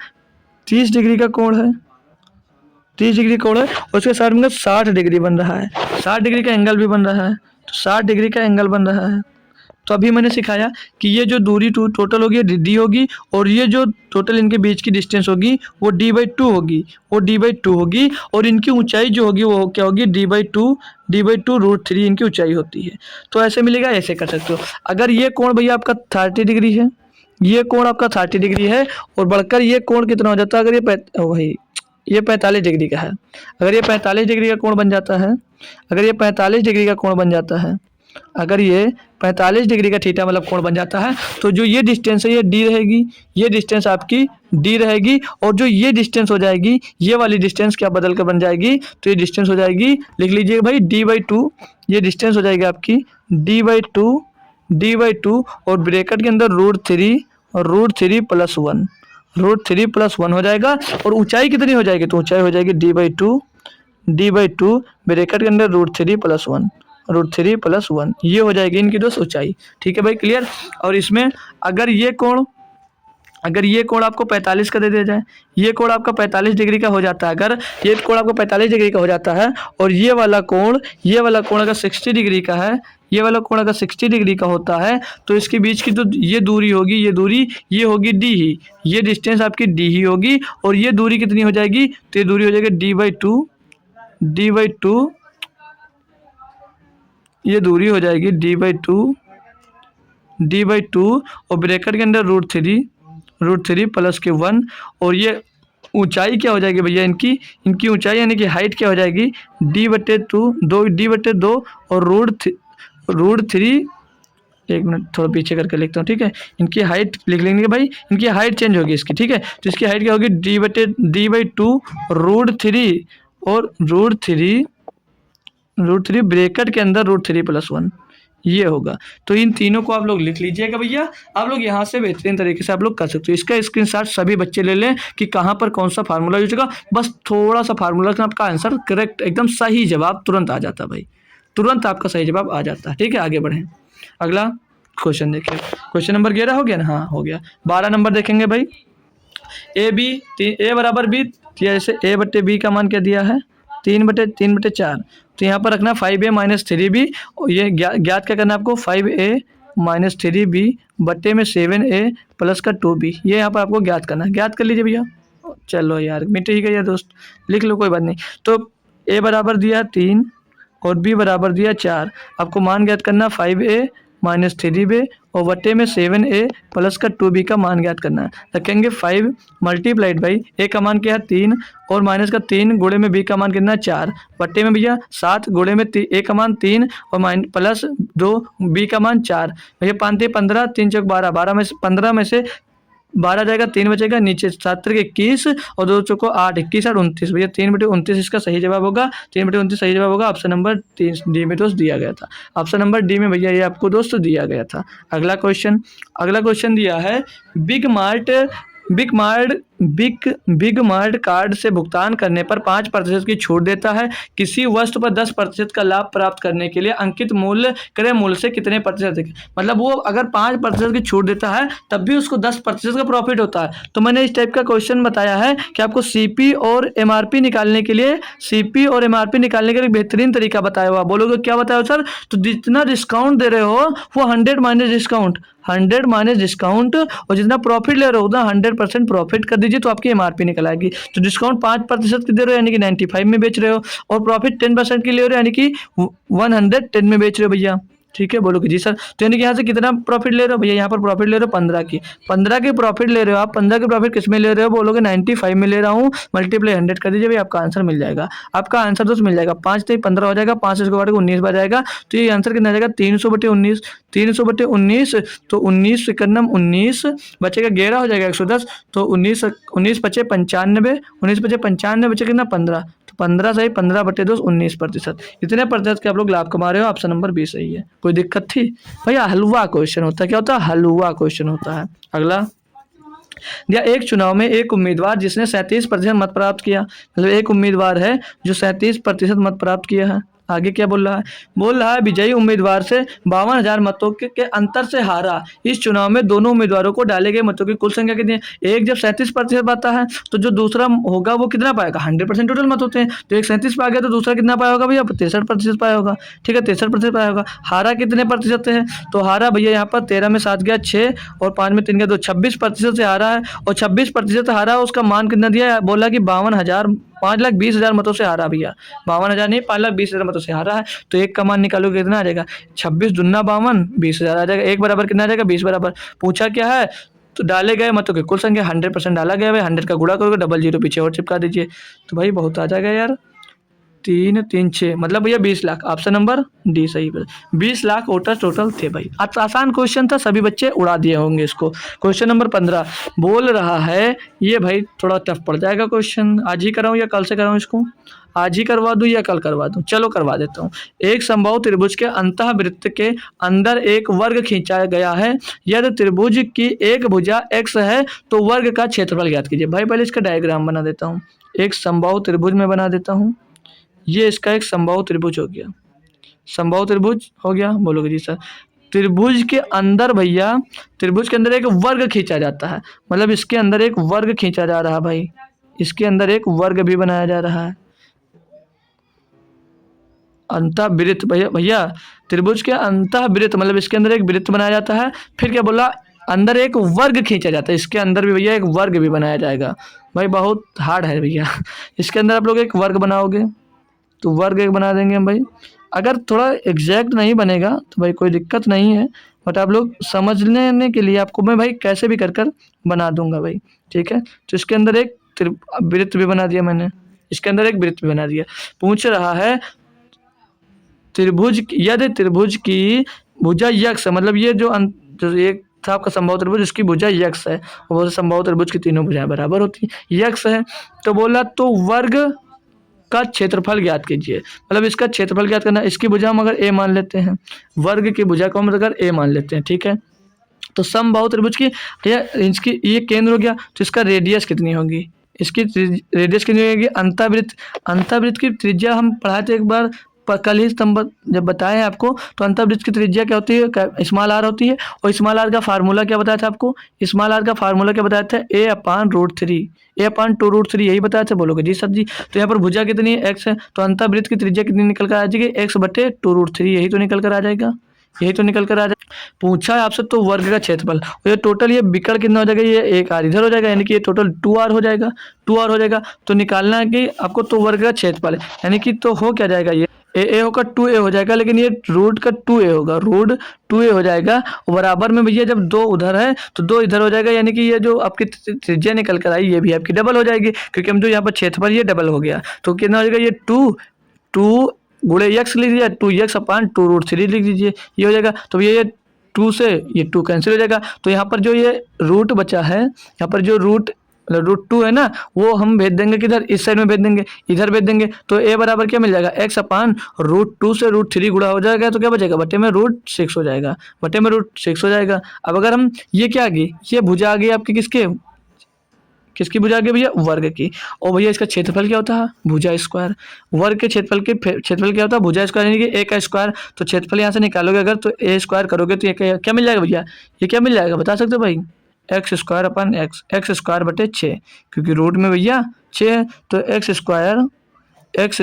30 डिग्री का कोण है, 30 डिग्री कोण है, और उसके साथ में 60 डिग्री बन रहा है, 60 डिग्री का एंगल भी बन रहा है, तो 60 डिग्री का एंगल बन रहा है। तो अभी मैंने सिखाया कि ये जो दूरी टोटल होगी डी होगी, और ये जो टोटल इनके बीच की डिस्टेंस होगी वो d/2 होगी, वो d/2 होगी, और इनकी ऊंचाई जो होगी वो क्या होगी? d/2√3 इनकी ऊंचाई होती है। तो ऐसे मिलेगा, ऐसे कर सकते हो। अगर ये कोण भैया आपका 30 डिग्री है, ये कोण आपका 30 डिग्री है, और बढ़कर ये कोण कितना हो जाता है? अगर ये 45 डिग्री का है, अगर ये 45 डिग्री का कोण बन जाता है, अगर ये 45 डिग्री का कोण बन जाता है, अगर ये 45 डिग्री का थीटा मतलब कोण बन जाता है, तो जो ये डिस्टेंस है ये डी रहेगी, ये डिस्टेंस आपकी डी रहेगी, और जो ये डिस्टेंस हो जाएगी, ये वाली डिस्टेंस क्या बदल कर बन जाएगी? तो ये डिस्टेंस हो जाएगी, लिख लीजिए भाई d/2, ये डिस्टेंस हो जाएगी आपकी d/2 और ब्रैकेट के अंदर √3 + 1, √3 + 1 हो जाएगा। और ऊंचाई कितनी हो जाएगी? तो ऊंचाई हो जाएगी d/2 ब्रैकेट के अंदर √3 + 1, √3 + 1, ये हो जाएगी इनकी दोस्त ऊंचाई, ठीक है भाई, क्लियर। और इसमें अगर ये कोण आपको 45 का दे दिया जाए, ये कोण आपका 45 डिग्री का हो जाता है, अगर ये कोण आपको 45 डिग्री का हो जाता है, और ये वाला कोण अगर 60 डिग्री का है, ये वाला कोण अगर 60 डिग्री का होता है, तो इसके बीच की तो ये दूरी होगी, ये होगी डी ही, ये डिस्टेंस आपकी डी ही होगी, और ये दूरी कितनी हो जाएगी? तो ये दूरी हो जाएगी d/2, ये दूरी हो जाएगी d/2 और ब्रैकेट के अंदर √3 + 1, और ये ऊंचाई क्या हो जाएगी भैया? इनकी ऊंचाई यानी कि हाइट क्या हो जाएगी? d/2 और √3, एक मिनट थोड़ा पीछे करके लिखता हूँ, ठीक है। इनकी हाइट लिख लेंगे भाई, इनकी हाइट चेंज होगी इसकी, ठीक है। तो इसकी हाइट क्या होगी? d/2 √3 और √3 ब्रैकेट के अंदर √3 + 1, ये होगा। तो इन तीनों को आप लोग लिख लीजिएगा भैया, आप लोग यहाँ से बेहतरीन तरीके से आप लोग कर सकते हो। इसका स्क्रीनशॉट सभी बच्चे ले लें कि कहाँ पर कौन सा फार्मूला यूज होगा, बस थोड़ा सा फार्मूला से आपका आंसर करेक्ट एकदम सही जवाब तुरंत आ जाता है भाई, तुरंत आपका सही जवाब आ जाता है, ठीक है। आगे बढ़ें, अगला क्वेश्चन देखिए, क्वेश्चन नंबर 11 हो गया ना? हाँ हो गया। 12 नंबर देखेंगे भाई, ए बराबर बी, जैसे a/b का मान क्या दिया है? 3/4, तो यहाँ पर रखना 5a - 3b, ये ज्ञात क्या करना है आपको? 5a माइनस 3b बट्टे में 7a प्लस का 2b, ये यहाँ पर आपको ज्ञात करना है। ज्ञात कर लीजिए भैया। चलो यार मिट ही गया दोस्त, लिख लो कोई बात नहीं। तो a बराबर दिया 3 और b बराबर दिया 4, आपको मान ज्ञात करना 5a माइनस 3b और बट्टे में 7a प्लस का 2b का मान ज्ञात करना है। रखेंगे 5 मल्टीप्लाइड बाई a का मान क्या है 3 और माइनस का 3 गुणे में b का मान कितना 4 बट्टे में भैया 7 गुणे में a का मान 3 और माइन प्लस 2 b का मान 4, भैया 5 15 3 चौक 12, 12 में से 15 में से 12 जाएगा, 3 बचेगा, नीचे 7 21 और 2 चौको 8, 21 और 29, भैया 3/29 इसका सही जवाब होगा। 3/29 सही जवाब होगा। ऑप्शन नंबर 3 डी में दोस्त दिया गया था। ऑप्शन नंबर डी में भैया ये आपको दोस्त दिया गया था। अगला क्वेश्चन दिया है बिग मार्ट कार्ड से भुगतान करने पर 5% की छूट देता है। किसी वस्तु पर 10% का लाभ प्राप्त करने के लिए अंकित मूल्य क्रय मूल्य से कितने प्रतिशत, मतलब वो अगर 5% की छूट देता है तब भी उसको 10% का प्रॉफिट होता है। तो मैंने इस टाइप का क्वेश्चन बताया है कि आपको सीपी और एमआरपी निकालने के लिए बेहतरीन तरीका बताया हुआ। बोलोगे क्या बताया सर? तो जितना डिस्काउंट दे रहे हो वो 100 माइनस डिस्काउंट और जितना प्रॉफिट ले रहे हो उतना 100% प्रॉफिट कर दीजिए तो आपकी एमआरपी निकल आएगी। तो डिस्काउंट 5% की दे रहे हो यानी कि 95 में बेच रहे हो और प्रॉफिट 10% की ले रहे हो यानी कि 110 में बेच रहे हो भैया। ठीक है, बोलो कि जी सर। तो यानी कि यहाँ से कितना प्रॉफिट ले रहे हो भैया? यहाँ पर प्रॉफिट ले रहे हो 15 की प्रॉफिट ले रहे हो आप। 15 की प्रॉफिट किस में ले रहे हो? बोलोगे 95 में ले रहा हूँ, मल्टीप्लाई 100 कर दीजिए भैया, आपका आंसर मिल जाएगा। आपका आंसर दोस्त मिल जाएगा 5 से 15 हो जाएगा, 5 से इसके बाद 19 बच जाएगा। तो ये आंसर कितना आ जाएगा? 300/19। 300/19 तो 19 सेकंड 19 बचेगा, 11 हो जाएगा 110। तो 19 बचे 95, 19 बचे 95 बचे कितना 15। तो 15 सही, 15/2 19%। इतने प्रतिशत के आप लोग लाभ कमा रहे हो। ऑप्शन नंबर 20 सही है। कोई दिक्कत थी भैया? हलवा क्वेश्चन होता है। क्या होता है? हलवा क्वेश्चन होता है। अगला या एक चुनाव में एक उम्मीदवार जिसने 37% मत प्राप्त किया, मतलब एक उम्मीदवार है जो 37% मत प्राप्त किया है। आगे क्या बोल रहा है? विजयी उम्मीदवार से 52,000 मतों के अंतर से हारा। इस चुनाव में दोनों उम्मीदवारों को डाले गए मतों की कुल संख्या कितनी है? एक जब 37% पाता है तो जो दूसरा होगा वो कितना पाएगा? 100% टोटल मत होते हैं। तो एक 37 पा गया तो दूसरा कितना पाया होगा भैया? 63% पाया होगा। ठीक है, 63% पाया होगा। हारा कितने प्रतिशत है? तो हारा भैया यहाँ पर 13 में 7 गया 6 और 5 में 3 गया 2, 26% से हारा है। और 26% हारा, उसका मान कितना दिया? बोला कि 5,20,000 मतों से हारा भैया। 52,000 नहीं, 5,20,000 मतों से हारा है। तो एक का मान निकालोगे कितना आ जाएगा? 26 दूना 52, 20,000 आ जाएगा। एक बराबर कितना आ जाएगा? 20 बराबर। पूछा क्या है? तो डाले गए मतों की कुल संख्या 100% डाला गया है। 100 का गुणा करोगे, डबल जीरो पीछे और चिपका दीजिए तो भाई बहुत आ जाएगा यार। 3 3 6 मतलब भैया 20 लाख। ऑप्शन नंबर डी सही है। 20 लाख वोटर टोटल थे भाई। आसान क्वेश्चन था, सभी बच्चे उड़ा दिए होंगे इसको। क्वेश्चन नंबर 15 बोल रहा है, ये भाई थोड़ा टफ पड़ जाएगा क्वेश्चन। आज ही कराऊं या कल से कराऊं इसको? आज ही करवा दूं या कल करवा दूं? चलो करवा देता हूं। एक समबाहु त्रिभुज के अंतःवृत्त के अंदर एक वर्ग खींचा गया है। यदि त्रिभुज की एक भुजा x है तो वर्ग का क्षेत्रफल ज्ञात कीजिए। भाई पहले इसका डायग्राम बना देता हूँ। एक समबाहु त्रिभुज में बना देता हूँ। ये इसका एक समबाहु त्रिभुज हो गया। समबाहु त्रिभुज हो गया। बोलोगे जी सर। त्रिभुज के अंदर भैया, त्रिभुज के अंदर एक वर्ग खींचा जाता है, मतलब इसके अंदर एक वर्ग खींचा जा रहा है भाई। इसके अंदर एक वर्ग भी बनाया जा रहा है। अंतःवृत्त भैया त्रिभुज के अंतःवृत्त मतलब इसके अंदर एक वृत्त बनाया जाता है। फिर क्या बोला? अंदर एक वर्ग खींचा जाता है। इसके अंदर भी भैया एक वर्ग भी बनाया जाएगा। भाई बहुत हार्ड है भैया। इसके अंदर आप लोग एक वर्ग बनाओगे तो वर्ग एक बना देंगे हम भाई। अगर थोड़ा एग्जैक्ट नहीं बनेगा तो भाई कोई दिक्कत नहीं है, बट आप लोग समझने के लिए आपको मैं भाई कैसे भी कर बना दूंगा भाई। ठीक है, तो इसके अंदर एक वृत्त भी बना दिया मैंने। इसके अंदर एक वृत्त भी बना दिया। पूछ रहा है यदि त्रिभुज की भुजा यक्ष, मतलब ये जो एक था आपका समबाहु त्रिभुज, उसकी भुजा यक्ष है और समबाहु त्रिभुज की तीनों भुजाएं बराबर होती हैं। यक्ष है तो बोला तो वर्ग का क्षेत्रफल ज्ञात कीजिए। मतलब इसका क्षेत्रफल ज्ञात करना। इसकी भुजा हम अगर a मान लेते हैं, वर्ग की भुजा को हम अगर a मान लेते हैं, ठीक है। तो समबाहु त्रिभुज की इसकी ये केंद्र हो गया, तो इसका रेडियस कितनी होगी? इसकी रेडियस कितनी होगी? अंतःवृत्त की त्रिज्या हम पढ़ाए थे एक बार कल ही स्तंभ जब बताए हैं आपको। तो अंतःवृत्त की त्रिज्या क्या होती है? स्मॉल आर होती है। और स्मॉल आर का फार्मूला क्या बताया था आपको? स्मॉल आर का फार्मूला क्या बताया था? a/√3, a/2√3 यही बताया था। बोलोगे जी सर जी। तो यहाँ पर भुजा कितनी है? x है। तो अंतःवृत्त की त्रिज्या कितनी निकल कर आ जाएगी? x/2√3 यही तो निकल कर आ जाएगा। यही तो निकल कर आ जाए। पूछा है आपसे तो वर्ग का क्षेत्रफल, और ये टोटल ये बिकड़ कितना हो जाएगा, ये 1 आर इधर हो जाएगा, यानी कि ये टोटल 2 आर हो जाएगा, 2 आर हो जाएगा। तो निकालना है कि आपको तो वर्ग का क्षेत्रफल है, यानी कि तो हो क्या जाएगा, ये ए होगा 2a हो जाएगा, लेकिन ये रूट का 2a होगा, रूट 2a हो जाएगा। और बराबर में भैया जब 2 उधर है तो 2 इधर हो जाएगा, यानी कि ये जो आपकी त्रिज्या निकल कर आई ये भी आपकी डबल हो जाएगी, क्योंकि हम जो यहाँ पर क्षेत्रफल ये डबल हो गया। तो कितना हो जाएगा, ये 2 गुणे एक्स लिख दीजिए, 2x अपान 2√3 लिख दीजिए, ये हो जाएगा। तो ये 2 से ये 2 कैंसिल हो जाएगा। तो यहाँ पर जो ये रूट बचा है, यहाँ पर जो रूट 2 है ना, वो हम भेज देंगे किधर, इस साइड में भेज देंगे, इधर भेज देंगे। तो ए बराबर क्या मिल जाएगा, x अपान √2 से √3 गुणा हो जाएगा, तो क्या बचेगा, बटे में √6 हो जाएगा, बटे में √6 हो जाएगा। अब अगर हम ये क्या आ गई, ये भुजा आ गई आपकी किसकी भुजा आ गई भैया, वर्ग की। और भैया इसका क्षेत्रफल क्या होता है, भुजा स्क्वायर। वर्ग के क्षेत्रफल क्या होता है, भुजा स्क्वायर, यानी कि ए का स्क्वायर। तो क्षेत्रफल यहाँ से निकालोगे अगर, तो ए स्क्वायर करोगे तो ये क्या मिल जाएगा भैया, ये क्या मिल जाएगा बता सकते हो भाई, x square upon x square बटे 6, क्योंकि रूट में भैया 6 है। तो एक्स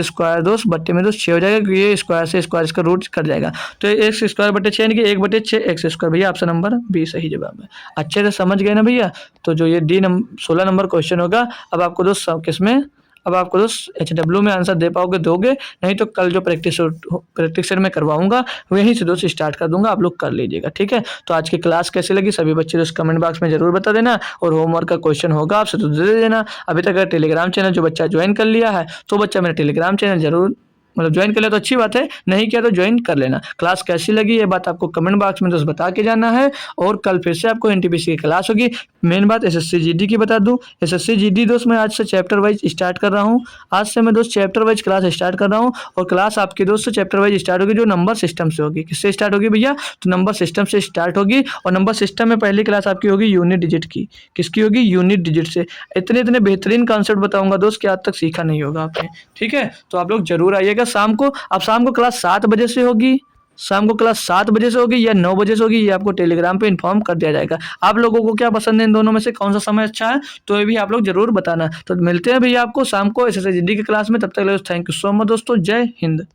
स्क्वायर दोस्त बट्टे में दोस्त 6 हो जाएगा, क्योंकि ये स्क्वायर से स्क्वायर इसका रूट कट जाएगा। तो एक्स स्क्वायर बटे 6 यानी कि 1/6 एक्स स्क्वायर। भैया ऑप्शन नंबर बी सही जवाब है। अच्छे से समझ गए ना भैया। तो जो ये 16 नंबर क्वेश्चन होगा, अब आपको दोस्त किसमें, अब आपको दोस्त HW में आंसर दे पाओगे दोगे, नहीं तो कल जो प्रैक्टिस में करवाऊंगा वहीं से दोस्त स्टार्ट कर दूंगा, आप लोग कर लीजिएगा, ठीक है। तो आज की क्लास कैसी लगी सभी बच्चे दोस्त कमेंट बॉक्स में जरूर बता देना, और होमवर्क का क्वेश्चन होगा आपसे तो दे देना। अभी तक अगर टेलीग्राम चैनल जो बच्चा ज्वाइन कर लिया है, तो बच्चा मेरा टेलीग्राम चैनल जरूर ज्वाइन कर लिया तो अच्छी बात है, नहीं किया तो ज्वाइन कर लेना। क्लास कैसी लगी ये बात आपको कमेंट बॉक्स में दोस्त बता के जाना है। और कल फिर से आपको NTPC की क्लास होगी। मेन बात SSC GD की बता दूं, SSC GD दोस्त मैं आज से चैप्टर वाइज स्टार्ट कर रहा हूँ। आज से मैं दोस्त चैप्टर वाइज क्लास स्टार्ट कर रहा हूँ, और क्लास आपकी दोस्त चैप्टर वाइज स्टार्ट होगी, जो नंबर सिस्टम से होगी। किससे स्टार्ट होगी भैया, तो नंबर सिस्टम से स्टार्ट होगी। और नंबर सिस्टम में पहली क्लास आपकी होगी यूनिट डिजिट की। किसकी होगी, यूनिट डिजिट से। इतने बेहतरीन कॉन्सेप्ट बताऊंगा दोस्त कि आज तक सीखा नहीं होगा आपने, ठीक है। तो आप लोग जरूर आइएगा शाम को। अब शाम को क्लास 7 बजे से होगी, शाम को क्लास 7 बजे से होगी या 9 बजे से होगी, ये आपको टेलीग्राम पे इन्फॉर्म कर दिया जाएगा। आप लोगों को क्या पसंद है, इन दोनों में से कौन सा समय अच्छा है, तो ये भी आप लोग जरूर बताना। तो मिलते हैं भैया आपको शाम को SSC GD की क्लास में। तब तक थैंक यू सो मच दोस्तों, जय हिंद।